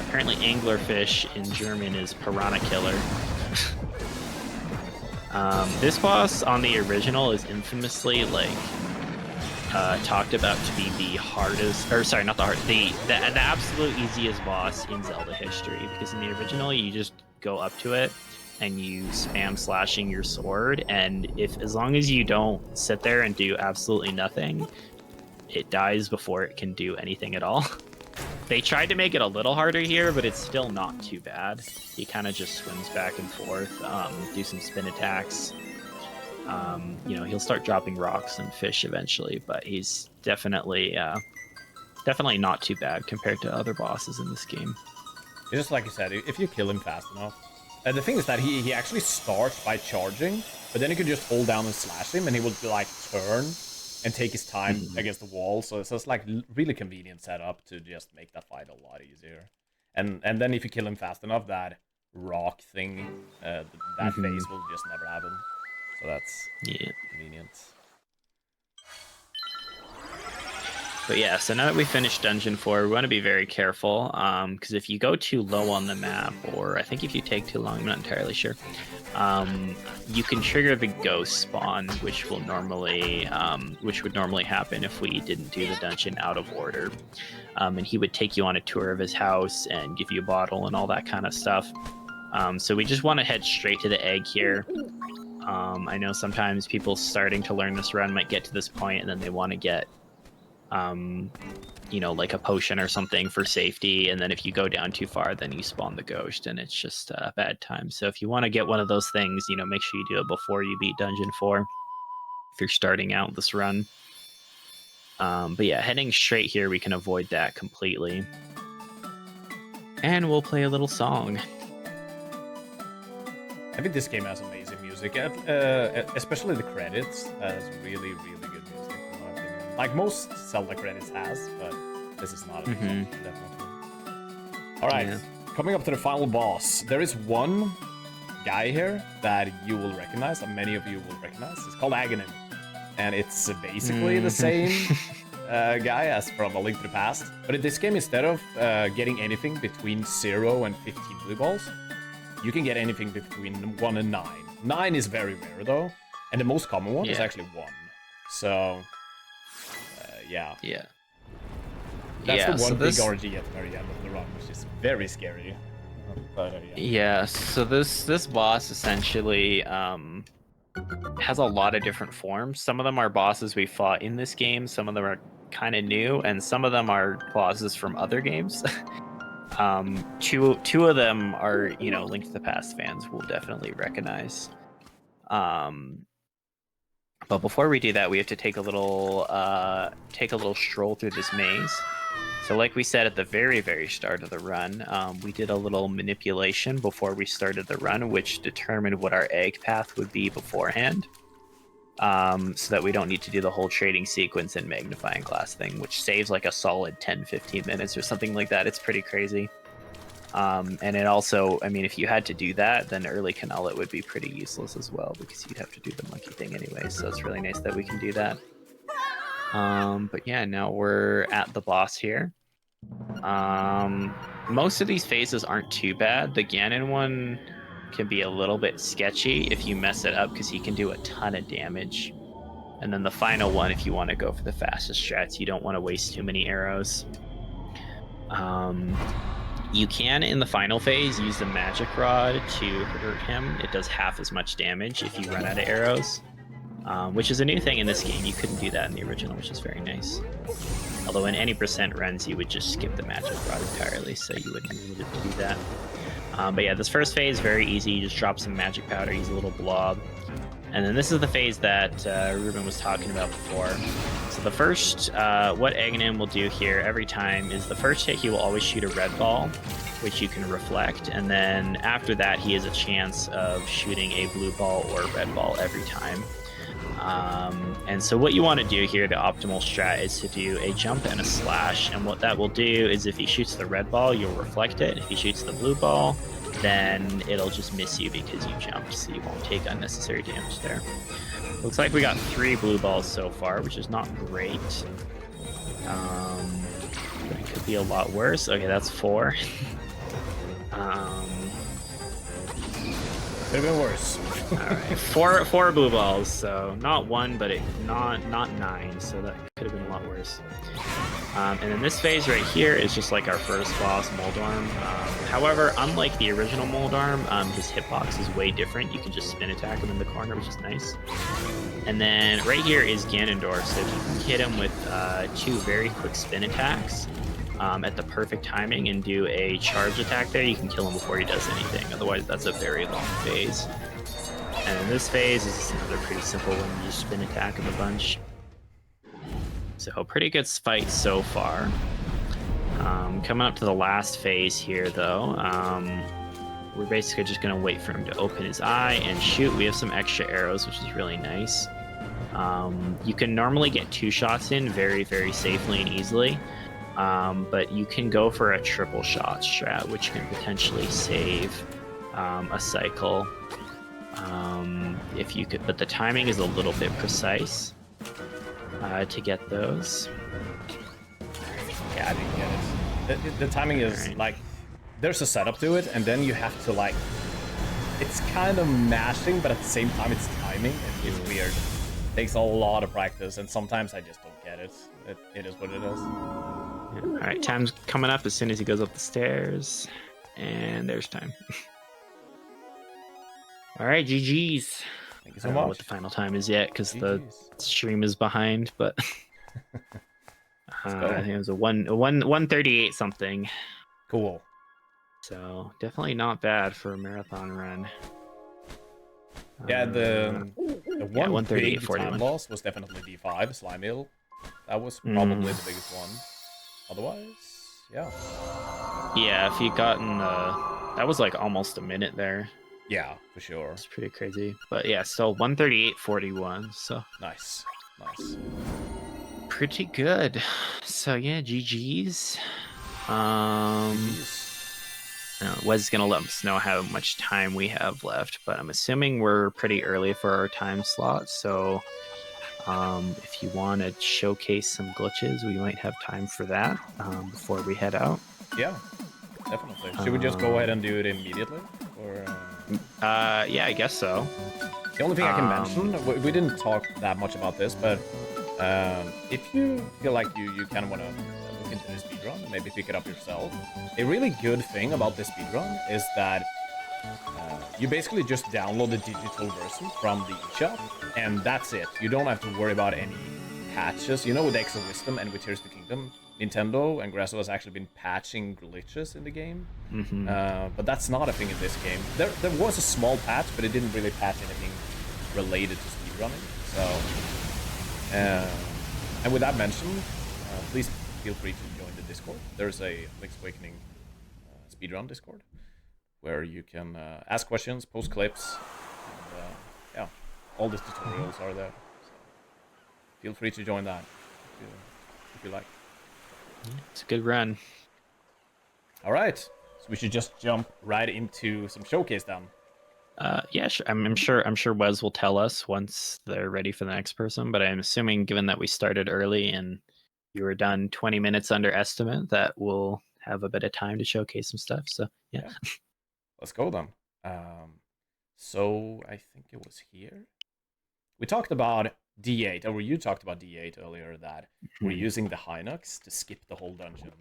apparently anglerfish in German is piranha killer. This boss on the original is infamously like talked about to be the hardest, or sorry, not the hard, the absolute easiest boss in Zelda history, because in the original you just go up to it and you spam slashing your sword, and as long as you don't sit there and do absolutely nothing, it dies before it can do anything at all. They tried to make it a little harder here, but it's still not too bad. He kind of just swims back and forth, do some spin attacks. You know, he'll start dropping rocks and fish eventually, but he's definitely not too bad compared to other bosses in this game. Just like you said, if you kill him fast enough, The thing is that he actually starts by charging, but then you can just hold down and slash him, and he will like turn and take his time against the wall. So it's like really convenient setup to just make that fight a lot easier. And then if you kill him fast enough, that rock thing, that phase will just never happen. So that's convenient. But yeah, so now that we finished Dungeon 4, we want to be very careful, because if you go too low on the map, or I think if you take too long, I'm not entirely sure, you can trigger the ghost spawn, which would normally happen if we didn't do the dungeon out of order. And he would take you on a tour of his house and give you a bottle and all that kind of stuff. So we just want to head straight to the egg here. I know sometimes people starting to learn this run might get to this point and then they want to get you know, like a potion or something for safety, and then if you go down too far, then you spawn the ghost, and it's just a bad time. So if you want to get one of those things, you know, make sure you do it before you beat Dungeon 4, if you're starting out this run. But yeah, heading straight here, we can avoid that completely. And we'll play a little song. I think this game has amazing music, especially the credits. Has really, really good music. Like most Zelda credits has, but this is not a definitely. Alright, coming up to the final boss. There is one guy here that you will recognize, and many of you will recognize. It's called Aghanim. And it's basically the same guy as from A Link to the Past. But in this game, instead of getting anything between 0 and 15 blue balls, you can get anything between 1 and 9. 9 is very rare, though. And the most common one is actually 1. So... yeah. That's the one big RG at the very end of the run, which is very scary. But, yeah, so this boss essentially has a lot of different forms. Some of them are bosses we fought in this game, some of them are kind of new, and some of them are bosses from other games. Two of them are, you know, Link to the Past fans will definitely recognize. But before we do that, we have to take a little stroll through this maze. So like we said at the very, very start of the run, we did a little manipulation before we started the run, which determined what our egg path would be beforehand. So that we don't need to do the whole trading sequence and magnifying glass thing, which saves like a solid 10-15 minutes or something like that. It's pretty crazy. And it also, I mean, if you had to do that, then early Canallet would be pretty useless as well, because you'd have to do the monkey thing anyway, so it's really nice that we can do that. But yeah, now we're at the boss here. Most of these phases aren't too bad. The Ganon one can be a little bit sketchy if you mess it up, because he can do a ton of damage. And then the final one, if you want to go for the fastest strats, you don't want to waste too many arrows. You can, in the final phase, use the magic rod to hurt him. It does half as much damage if you run out of arrows, which is a new thing in this game. You couldn't do that in the original, which is very nice. Although in any percent runs, you would just skip the magic rod entirely, so you wouldn't need to do that. But yeah, this first phase, very easy. You just drop some magic powder, use a little blob. And then this is the phase that Ruben was talking about before. So the first, what Aghanim will do here every time is the first hit, he will always shoot a red ball, which you can reflect. And then after that, he has a chance of shooting a blue ball or a red ball every time. And so what you want to do here, the optimal strat, is to do a jump and a slash. And what that will do is if he shoots the red ball, you'll reflect it. If he shoots the blue ball, then it'll just miss you because you jumped, so you won't take unnecessary damage there. Looks like we got 3 blue balls so far, which is not great. But it could be a lot worse. Okay, that's 4. Could have been worse. All right, four blue balls, so not 1, but not 9, so that could have been a lot worse. And then this phase right here is just like our first boss, Moldorm. However, unlike the original Moldorm, his hitbox is way different. You can just spin attack him in the corner, which is nice. And then right here is Ganondorf, so if you can hit him with 2 very quick spin attacks at the perfect timing and do a charge attack there, you can kill him before he does anything. Otherwise, that's a very long phase. And then this phase is another pretty simple one. You just spin attack him a bunch. So pretty good fight so far. Coming up to the last phase here, though. we're basically just gonna wait for him to open his eye and shoot. We have some extra arrows, which is really nice. You can normally get 2 shots in very, very safely and easily, but you can go for a triple shot strat, which can potentially save a cycle. If you could, but the timing is a little bit precise to get those. Yeah, I didn't get it. The timing is Right. like, there's a setup to it, and then you have to like, it's kind of mashing, but at the same time it's timing. It's weird. It takes a lot of practice, and sometimes I just don't get it. It is what it is. Yeah. All right, time's coming up as soon as he goes up the stairs, and there's time. All right, GG's. Thank you I so don't know much. what the final time is yet because the GG's. stream is behind, but Let's go. I think it was a 1:38 something. Cool. So definitely not bad for a marathon run. Yeah, the one 1:38, big 41. time loss was definitely D5, Slime Hill. That was probably the biggest one. Otherwise, yeah. Yeah, if you gotten that was like almost a minute there. Yeah, for sure. It's pretty crazy. But yeah, still 1:38.41. So Nice. Nice. pretty good. So yeah, GG's. Jeez. Wes is gonna let us know how much time we have left, but I'm assuming we're pretty early for our time slot. So if you want to showcase some glitches, we might have time for that before we head out. Yeah, definitely. Should we just go ahead and do it immediately? Or Yeah, I guess so. the only thing I can mention, we didn't talk that much about this, but if you feel like you kind of want to look into this speedrun, maybe pick it up yourself. A really good thing about this speedrun is that you basically just download the digital version from the eShop, and that's it. You don't have to worry about any patches. You know, with Exo Wisdom and with Tears of the Kingdom, Nintendo and Grasso has actually been patching glitches in the game. But that's not a thing in this game. There was a small patch, but it didn't really patch anything related to speedrunning. So, and with that mentioned, please feel free to join the Discord. There's a Link's Awakening speedrun Discord where you can ask questions, post clips, and yeah, all the tutorials are there. So feel free to join that if you like. It's a good run. All right, so we should just jump right into some showcase then. Yeah, sure. I'm sure Wes will tell us once they're ready for the next person. But I'm assuming, given that we started early and you were done 20 minutes under estimate, that we'll have a bit of time to showcase some stuff. So yeah. Let's go then. So I think it was here. We talked about D8, or you talked about D8 earlier, that we're using the Hinox to skip the whole dungeon.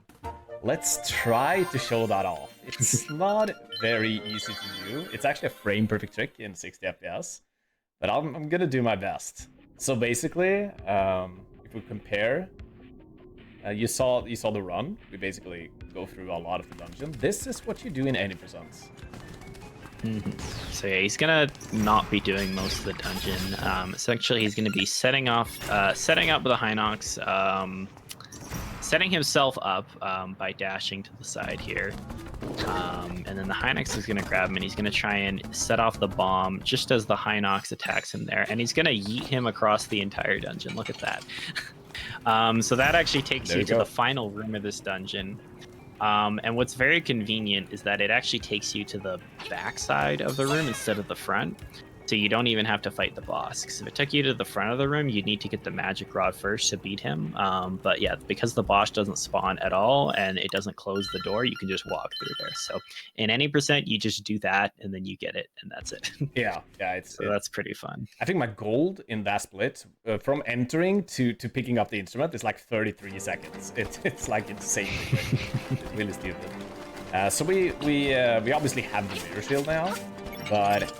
Let's try to show that off. It's not very easy to do. It's actually a frame perfect trick in 60 FPS, but I'm gonna do my best. So basically, if we compare, you saw the run. We basically go through a lot of the dungeon. This is what you do in 80%. So yeah, he's gonna not be doing most of the dungeon. Essentially, he's gonna be setting up the Hinox, setting himself up by dashing to the side here, and then the Hinox is gonna grab him and he's gonna try and set off the bomb just as the Hinox attacks him there, and he's gonna yeet him across the entire dungeon. Look at that. So that actually takes you to the final room of this dungeon. And what's very convenient is that it actually takes you to the back side of the room instead of the front. So you don't even have to fight the boss. Because if it took you to the front of the room, you'd need to get the magic rod first to beat him. But yeah, because the boss doesn't spawn at all and it doesn't close the door, you can just walk through there. So in any percent, you just do that and then you get it, and that's it. Yeah, That's pretty fun. I think my gold in that split, from entering to picking up the instrument, is like 33 seconds. It's like insane. It's really stupid. So we obviously have the mirror shield now, but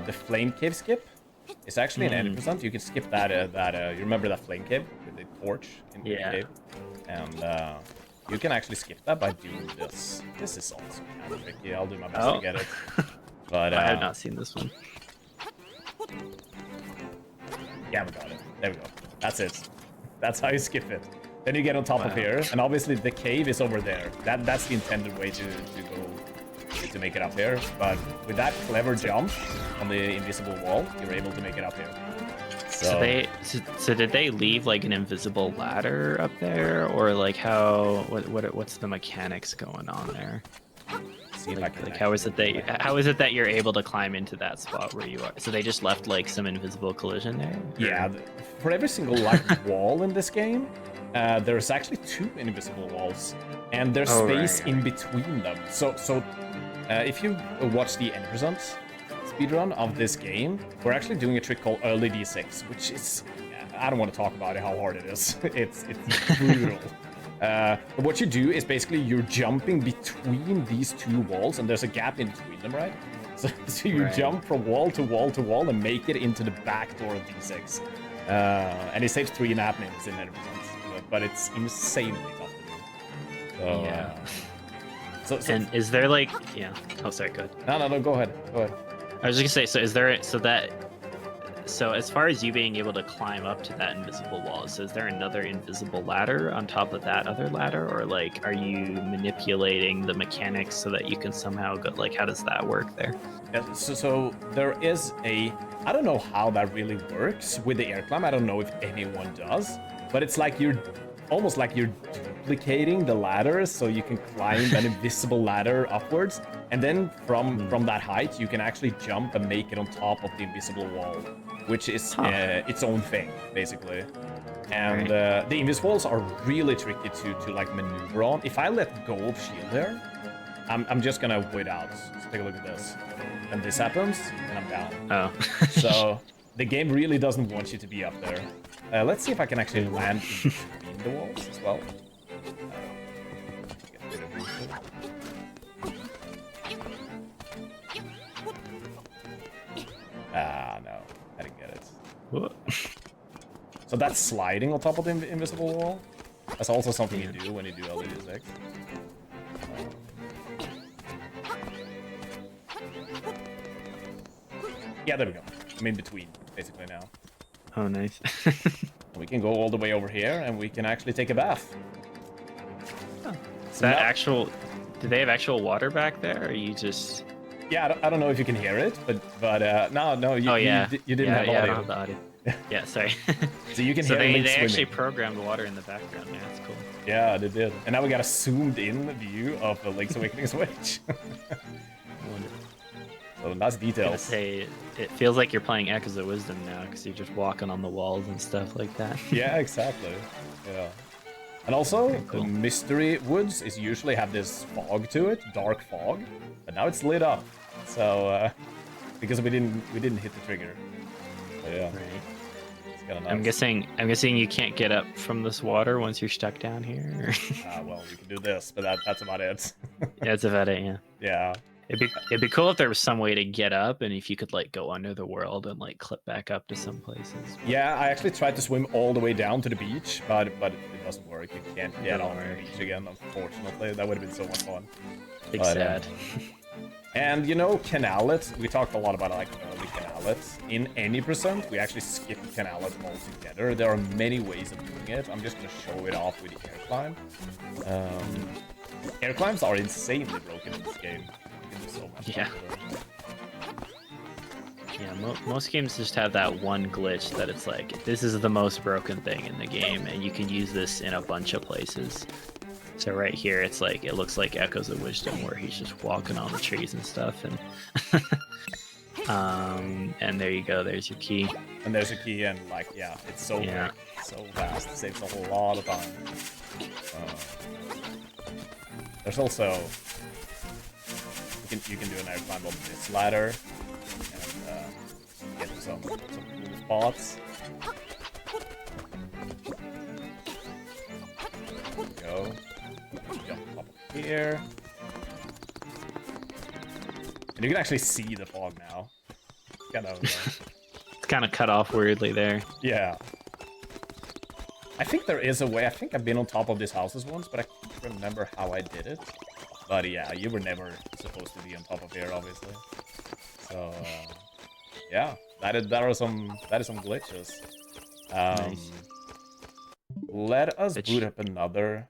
the flame cave skip is actually an 80%. You can skip that. You remember that flame cave with the torch in the cave, and you can actually skip that by doing this. This is also kind of tricky. I'll do my best to get it. But I have not seen this one. Yeah, we got it. There we go. That's it. That's how you skip it. Then you get on top of here, and obviously the cave is over there. That's the intended way to go to make it up here. But with that clever jump on the invisible wall, you're able to make it up here. So did they leave like an invisible ladder up there, or like what's the mechanics going on there? Like how is it that you're able to climb into that spot where you are? So they just left like some invisible collision there? Or? Yeah, for every single like wall in this game, there's actually 2 invisible walls, and there's space in between them. So if you watch the 80% speedrun of this game, we're actually doing a trick called early D6, which is, I don't want to talk about it, how hard it is. It's brutal. But what you do is basically you're jumping between these 2 walls, and there's a gap in between them, right? So you jump from wall to wall to wall and make it into the back door of D6. And it saves 3.5 minutes in 80%, but it's insanely tough to do. So, yeah. So and is there like, yeah? Oh, sorry. Go ahead. No. Go ahead. I was just gonna say, so as far as you being able to climb up to that invisible wall, so is there another invisible ladder on top of that other ladder, or like are you manipulating the mechanics so that you can somehow go, like how does that work there? Yeah, so there is I don't know how that really works with the air climb. I don't know if anyone does, but it's like almost like you're duplicating the ladder so you can climb an invisible ladder upwards, and then from that height you can actually jump and make it on top of the invisible wall, which is its own thing basically. And the invisibles are really tricky to like maneuver on. If I let go of shield there, I'm just gonna wait out. So take a look at this, and this happens and I'm down. Oh. So the game really doesn't want you to be up there. Let's see if I can actually land in between the walls as well. No, I didn't get it. What? So that's sliding on top of the invisible wall. That's also something you do when you do LED6. Yeah, there we go. I'm in between, basically, now. Oh, nice. We can go all the way over here, and we can actually take a bath. Oh. Is that actual... Do they have actual water back there, or you just... Yeah, I don't know if you can hear it, but no, you didn't have audio. I don't have the audio. Yeah, sorry. So you can hear them they swimming. actually programmed water in the background. Yeah, that's cool. Yeah, they did. And now we got a zoomed-in view of the Link's Awakening Switch. So nice details. Say, it feels like you're playing Echoes of Wisdom now, because you're just walking on the walls and stuff like that. Yeah, exactly. Yeah. And also, cool. The Mystery Woods is usually have this fog to it, dark fog, but now it's lit up. So, because we didn't hit the trigger. So, yeah. Right. It's kind of nice. I'm guessing you can't get up from this water once you're stuck down here. Well, we can do this, but that's about it. Yeah, that's about it. Yeah. Yeah. It'd be cool if there was some way to get up, and if you could like go under the world and like clip back up to some places. Yeah, I actually tried to swim all the way down to the beach, but it doesn't work. You can't get on the beach again, unfortunately. That would have been so much fun. Big sad. And you know, Canalet, we talked a lot about like early Canalet. In any percent, we actually skip Canalet altogether. There are many ways of doing it. I'm just gonna show it off with the air climb. Air climbs are insanely broken in this game. So much. Yeah. Yeah, most games just have that one glitch that it's like, this is the most broken thing in the game, and you can use this in a bunch of places. So right here, it's like, it looks like Echoes of Wisdom, where he's just walking on the trees and stuff, and there you go, there's your key. And there's a key, and like, yeah, it's so quick, so fast, it saves a whole lot of time. There's also... You can do an air climb on this ladder and get to some cool spots. There we go. Jump up here. And you can actually see the fog now. It's kind of cut off weirdly there. Yeah. I think there is a way. I think I've been on top of these houses once, but I can't remember how I did it. But yeah, you were never supposed to be on top of here, obviously. So yeah, that is some glitches. Nice. Let us boot up another.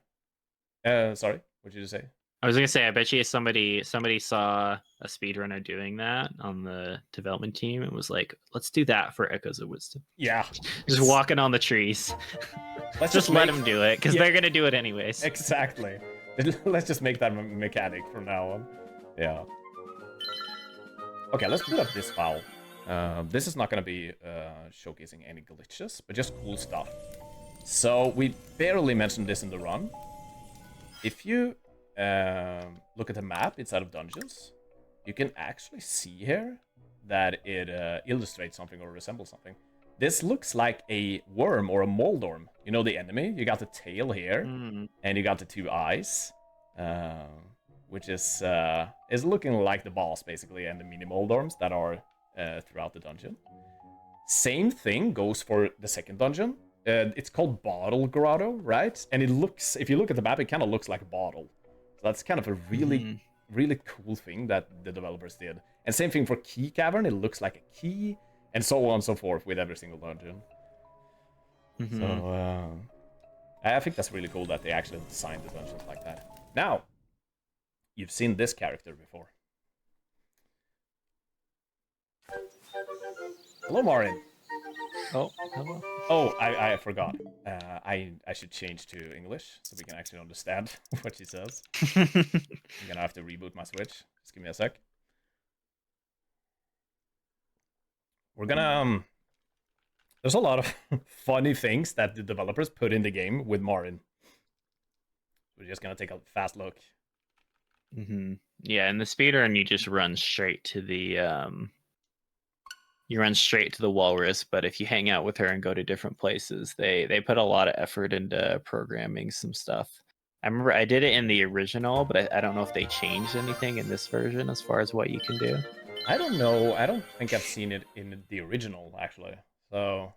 Sorry, what did you say? I was gonna say, I bet you somebody saw a speedrunner doing that on the development team and was like, "Let's do that for Echoes of Wisdom." Yeah. Just walking on the trees. Let's just let them do it, because Yeah, they're gonna do it anyways. exactly. Let's just make that mechanic from now on. Yeah. Okay, let's put up this file. This is not gonna be showcasing any glitches, but just cool stuff. So we barely mentioned this in the run. If you look at the map inside of dungeons, you can actually see here that it illustrates something or resembles something. This looks like a worm or a moldorm. You know the enemy? You got the tail here, and you got the two eyes, which is looking like the boss, basically, and the mini moldorms that are throughout the dungeon. Same thing goes for the second dungeon. It's called Bottle Grotto, right? And it looks, if you look at the map, it kind of looks like a bottle. So that's kind of a really, really cool thing that the developers did. And same thing for Key Cavern, it looks like a key, and so on and so forth with every single dungeon. So, I think that's really cool that they actually designed the dungeons like that. Now, you've seen this character before. Hello, Marin. Oh, hello. Oh, I forgot. I should change to English so we can actually understand what she says. I'm gonna have to reboot my Switch. Just give me a sec. We're gonna there's a lot of funny things that the developers put in the game with Marin. We're just gonna take a fast look. Yeah, in the speedrun, you just run straight to the walrus. But if you hang out with her and go to different places, they put a lot of effort into programming some stuff. I remember I did it in the original, but I don't know if they changed anything in this version as far as what you can do. I don't know. I don't think I've seen it in the original, actually. So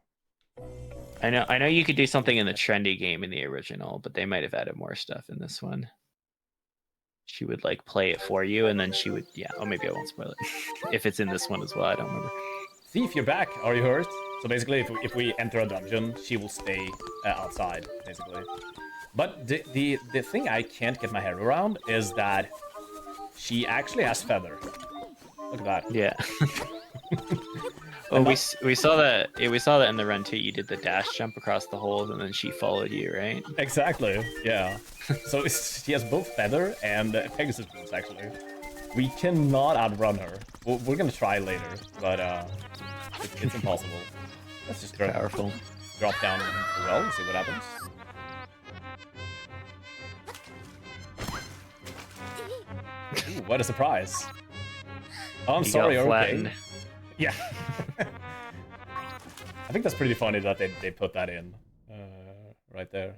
I know you could do something in the trendy game in the original, but they might have added more stuff in this one. She would like play it for you, and then she would, yeah. Oh, maybe I won't spoil it if it's in this one as well. I don't remember. Thief, you're back. Are you hurt? So basically, if we enter a dungeon, she will stay outside, basically. But the thing I can't get my head around is that she actually has feather. Look at that. Yeah. Oh, we saw that. Yeah, we saw that in the run too. You did the dash jump across the holes, and then she followed you, right? Exactly. Yeah. So she has both feather and Pegasus boots. Actually, we cannot outrun her. We're gonna try later, but it's impossible. Let's just drop down the well and see what happens. Ooh, what a surprise! Oh, I'm sorry. Okay. Yeah. I think that's pretty funny that they put that in right there.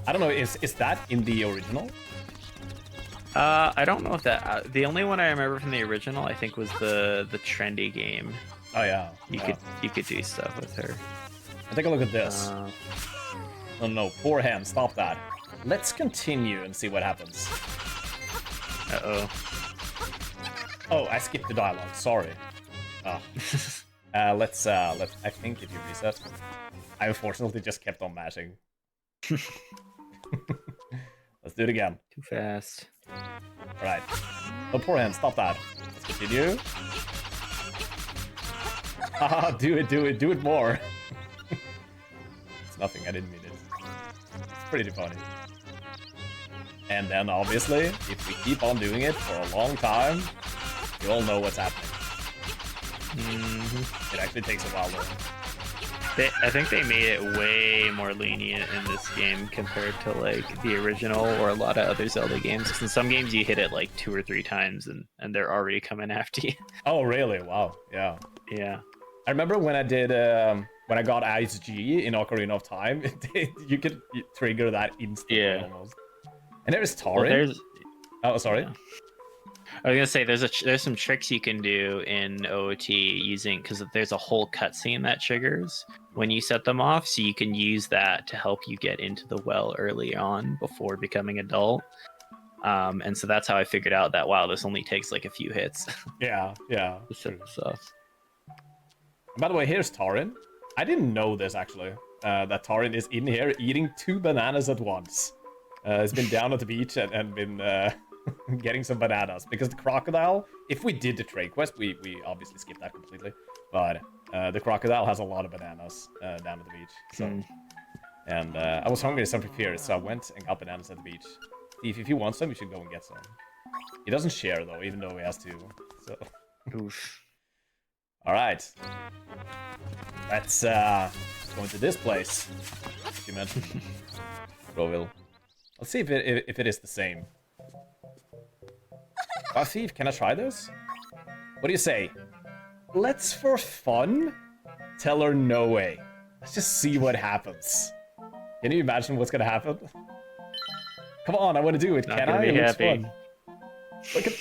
I don't know, is that in the original? I don't know if that. The only one I remember from the original, I think, was the trendy game. Oh yeah. You could do stuff with her. And take a look at this. Oh no, poor hand, stop that. Let's continue and see what happens. Uh-oh. Oh, I skipped the dialogue, sorry. Oh. Let's I think if you reset. I unfortunately just kept on mashing. Let's do it again. Too fast. Alright. Oh, poor hand, stop that. Let's continue. Haha, do it more. It's nothing, I didn't mean it. It's pretty funny. And then, obviously, if we keep on doing it for a long time, you all know what's happening. It actually takes a while, though. I think they made it way more lenient in this game compared to like the original or a lot of other Zelda games. Because in some games you hit it like 2 or 3 times and they're already coming after you. Oh really? Wow. Yeah. Yeah. I remember when I did when I got Ice G in Ocarina of Time, you could trigger that instantly almost. And there's Tarin. Well, oh, sorry. Yeah. I was gonna say there's some tricks you can do in OOT using, because there's a whole cutscene that triggers when you set them off, so you can use that to help you get into the well early on before becoming adult. And so that's how I figured out that wow, this only takes like a few hits. Yeah. To set this off. By the way, here's Tarin. I didn't know this actually. That Tarin is in here eating 2 bananas at once. has been down at the beach and been getting some bananas. Because the crocodile, if we did the trade quest, we obviously skipped that completely. But the crocodile has a lot of bananas down at the beach. So, and I was hungry as something fierce, so I went and got bananas at the beach. Steve, if you want some, you should go and get some. He doesn't share though, even though he has to. So. Oof. All right. Let's go into this place. You mentioned Groville. Let's see if it is the same. Oh, Thief, can I try this? What do you say? Let's, for fun, tell her no way. Let's just see what happens. Can you imagine what's gonna happen? Come on, I want to do it. Not Can gonna I? be It looks happy. fun.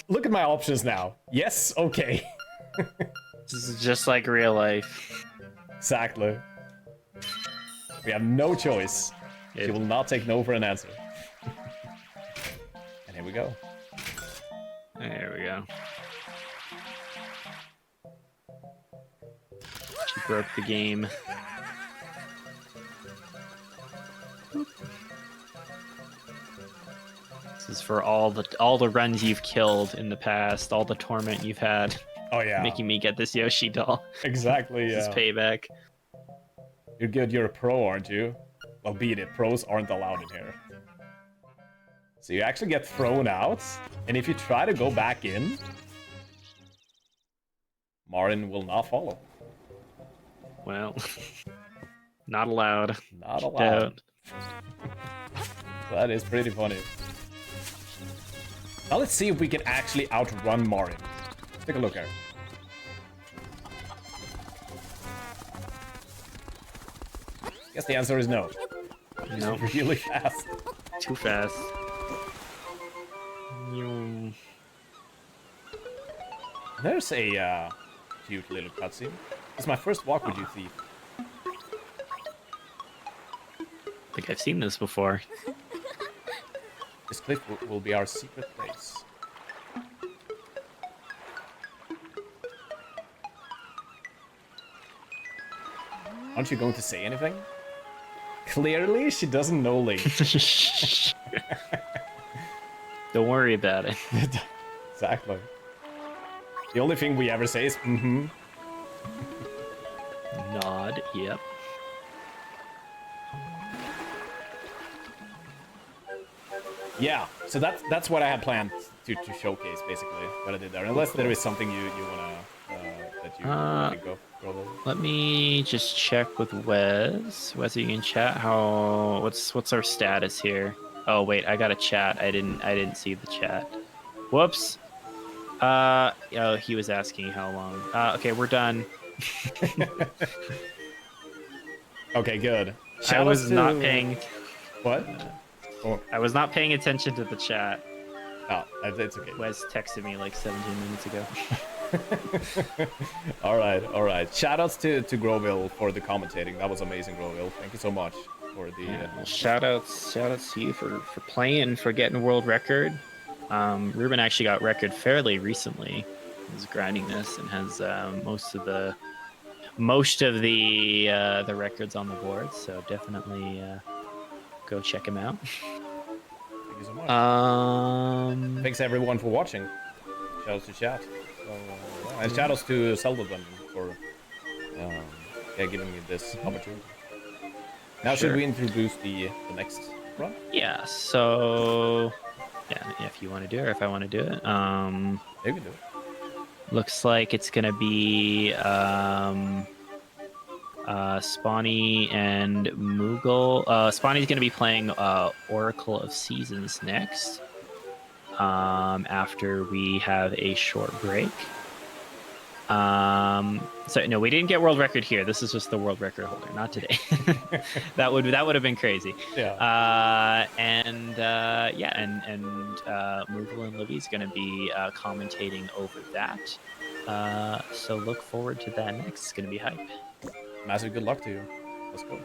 Look at my options now. Yes, okay. This is just like real life. Exactly. We have no choice. She will not take no for an answer. And here we go. There we go. She broke the game. This is for all the runs you've killed in the past, all the torment you've had. Oh yeah. Making me get this Yoshi doll. Exactly, yeah. This is payback. You're good, you're a pro, aren't you? Well, beat it. Pros aren't allowed in here. So you actually get thrown out, and if you try to go back in, Marin will not follow. Well, not allowed. Not Kicked allowed. out. That is pretty funny. Now let's see if we can actually outrun Marin. Let's take a look here. Guess the answer is no. No, Really fast. too fast. You. There's a cute little cutscene. It's my first walk with you, Thief. I think I've seen this before. This cliff will be our secret place. Aren't you going to say anything? Clearly, she doesn't know Link. Don't worry about it. Exactly. The only thing we ever say is, mm-hmm. Nod, yep. Yeah, so that's what I had planned to showcase, basically, what I did there. Unless there is something you wanna, that you think of, probably. Let me just check with Wes. Wes, are you in chat? What's our status here? Oh wait, I got a chat. I didn't see the chat. Whoops. Oh, he was asking how long. Okay, we're done. Okay, good. I was not paying. What? Oh, I was not paying attention to the chat. oh, it's okay. Wes texted me like 17 minutes ago. all right. Shoutouts to Groville for the commentating. That was amazing, Groville. Thank you so much for the. Shoutouts to you for playing, for getting world record. Ruben actually got record fairly recently. He was grinding this and has most of the records on the board. So definitely go check him out. Thank you so much. Thanks everyone for watching. Shoutouts to chat. So, and shoutouts to Zelda Dungeon for giving me this opportunity. Now Sure. should we introduce the next run? Yeah. So yeah, if you want to do it, or if I want to do it. Maybe do it. Looks like it's gonna be Spawny and Moogle. Spawny's gonna be playing Oracle of Seasons next. After we have a short break. So no, we didn't get world record here. This is just the world record holder, not today. that would have been crazy. Yeah. And Moogle and Livy's gonna be commentating over that. So look forward to that next. It's gonna be hype. Massive good luck to you. Let's go.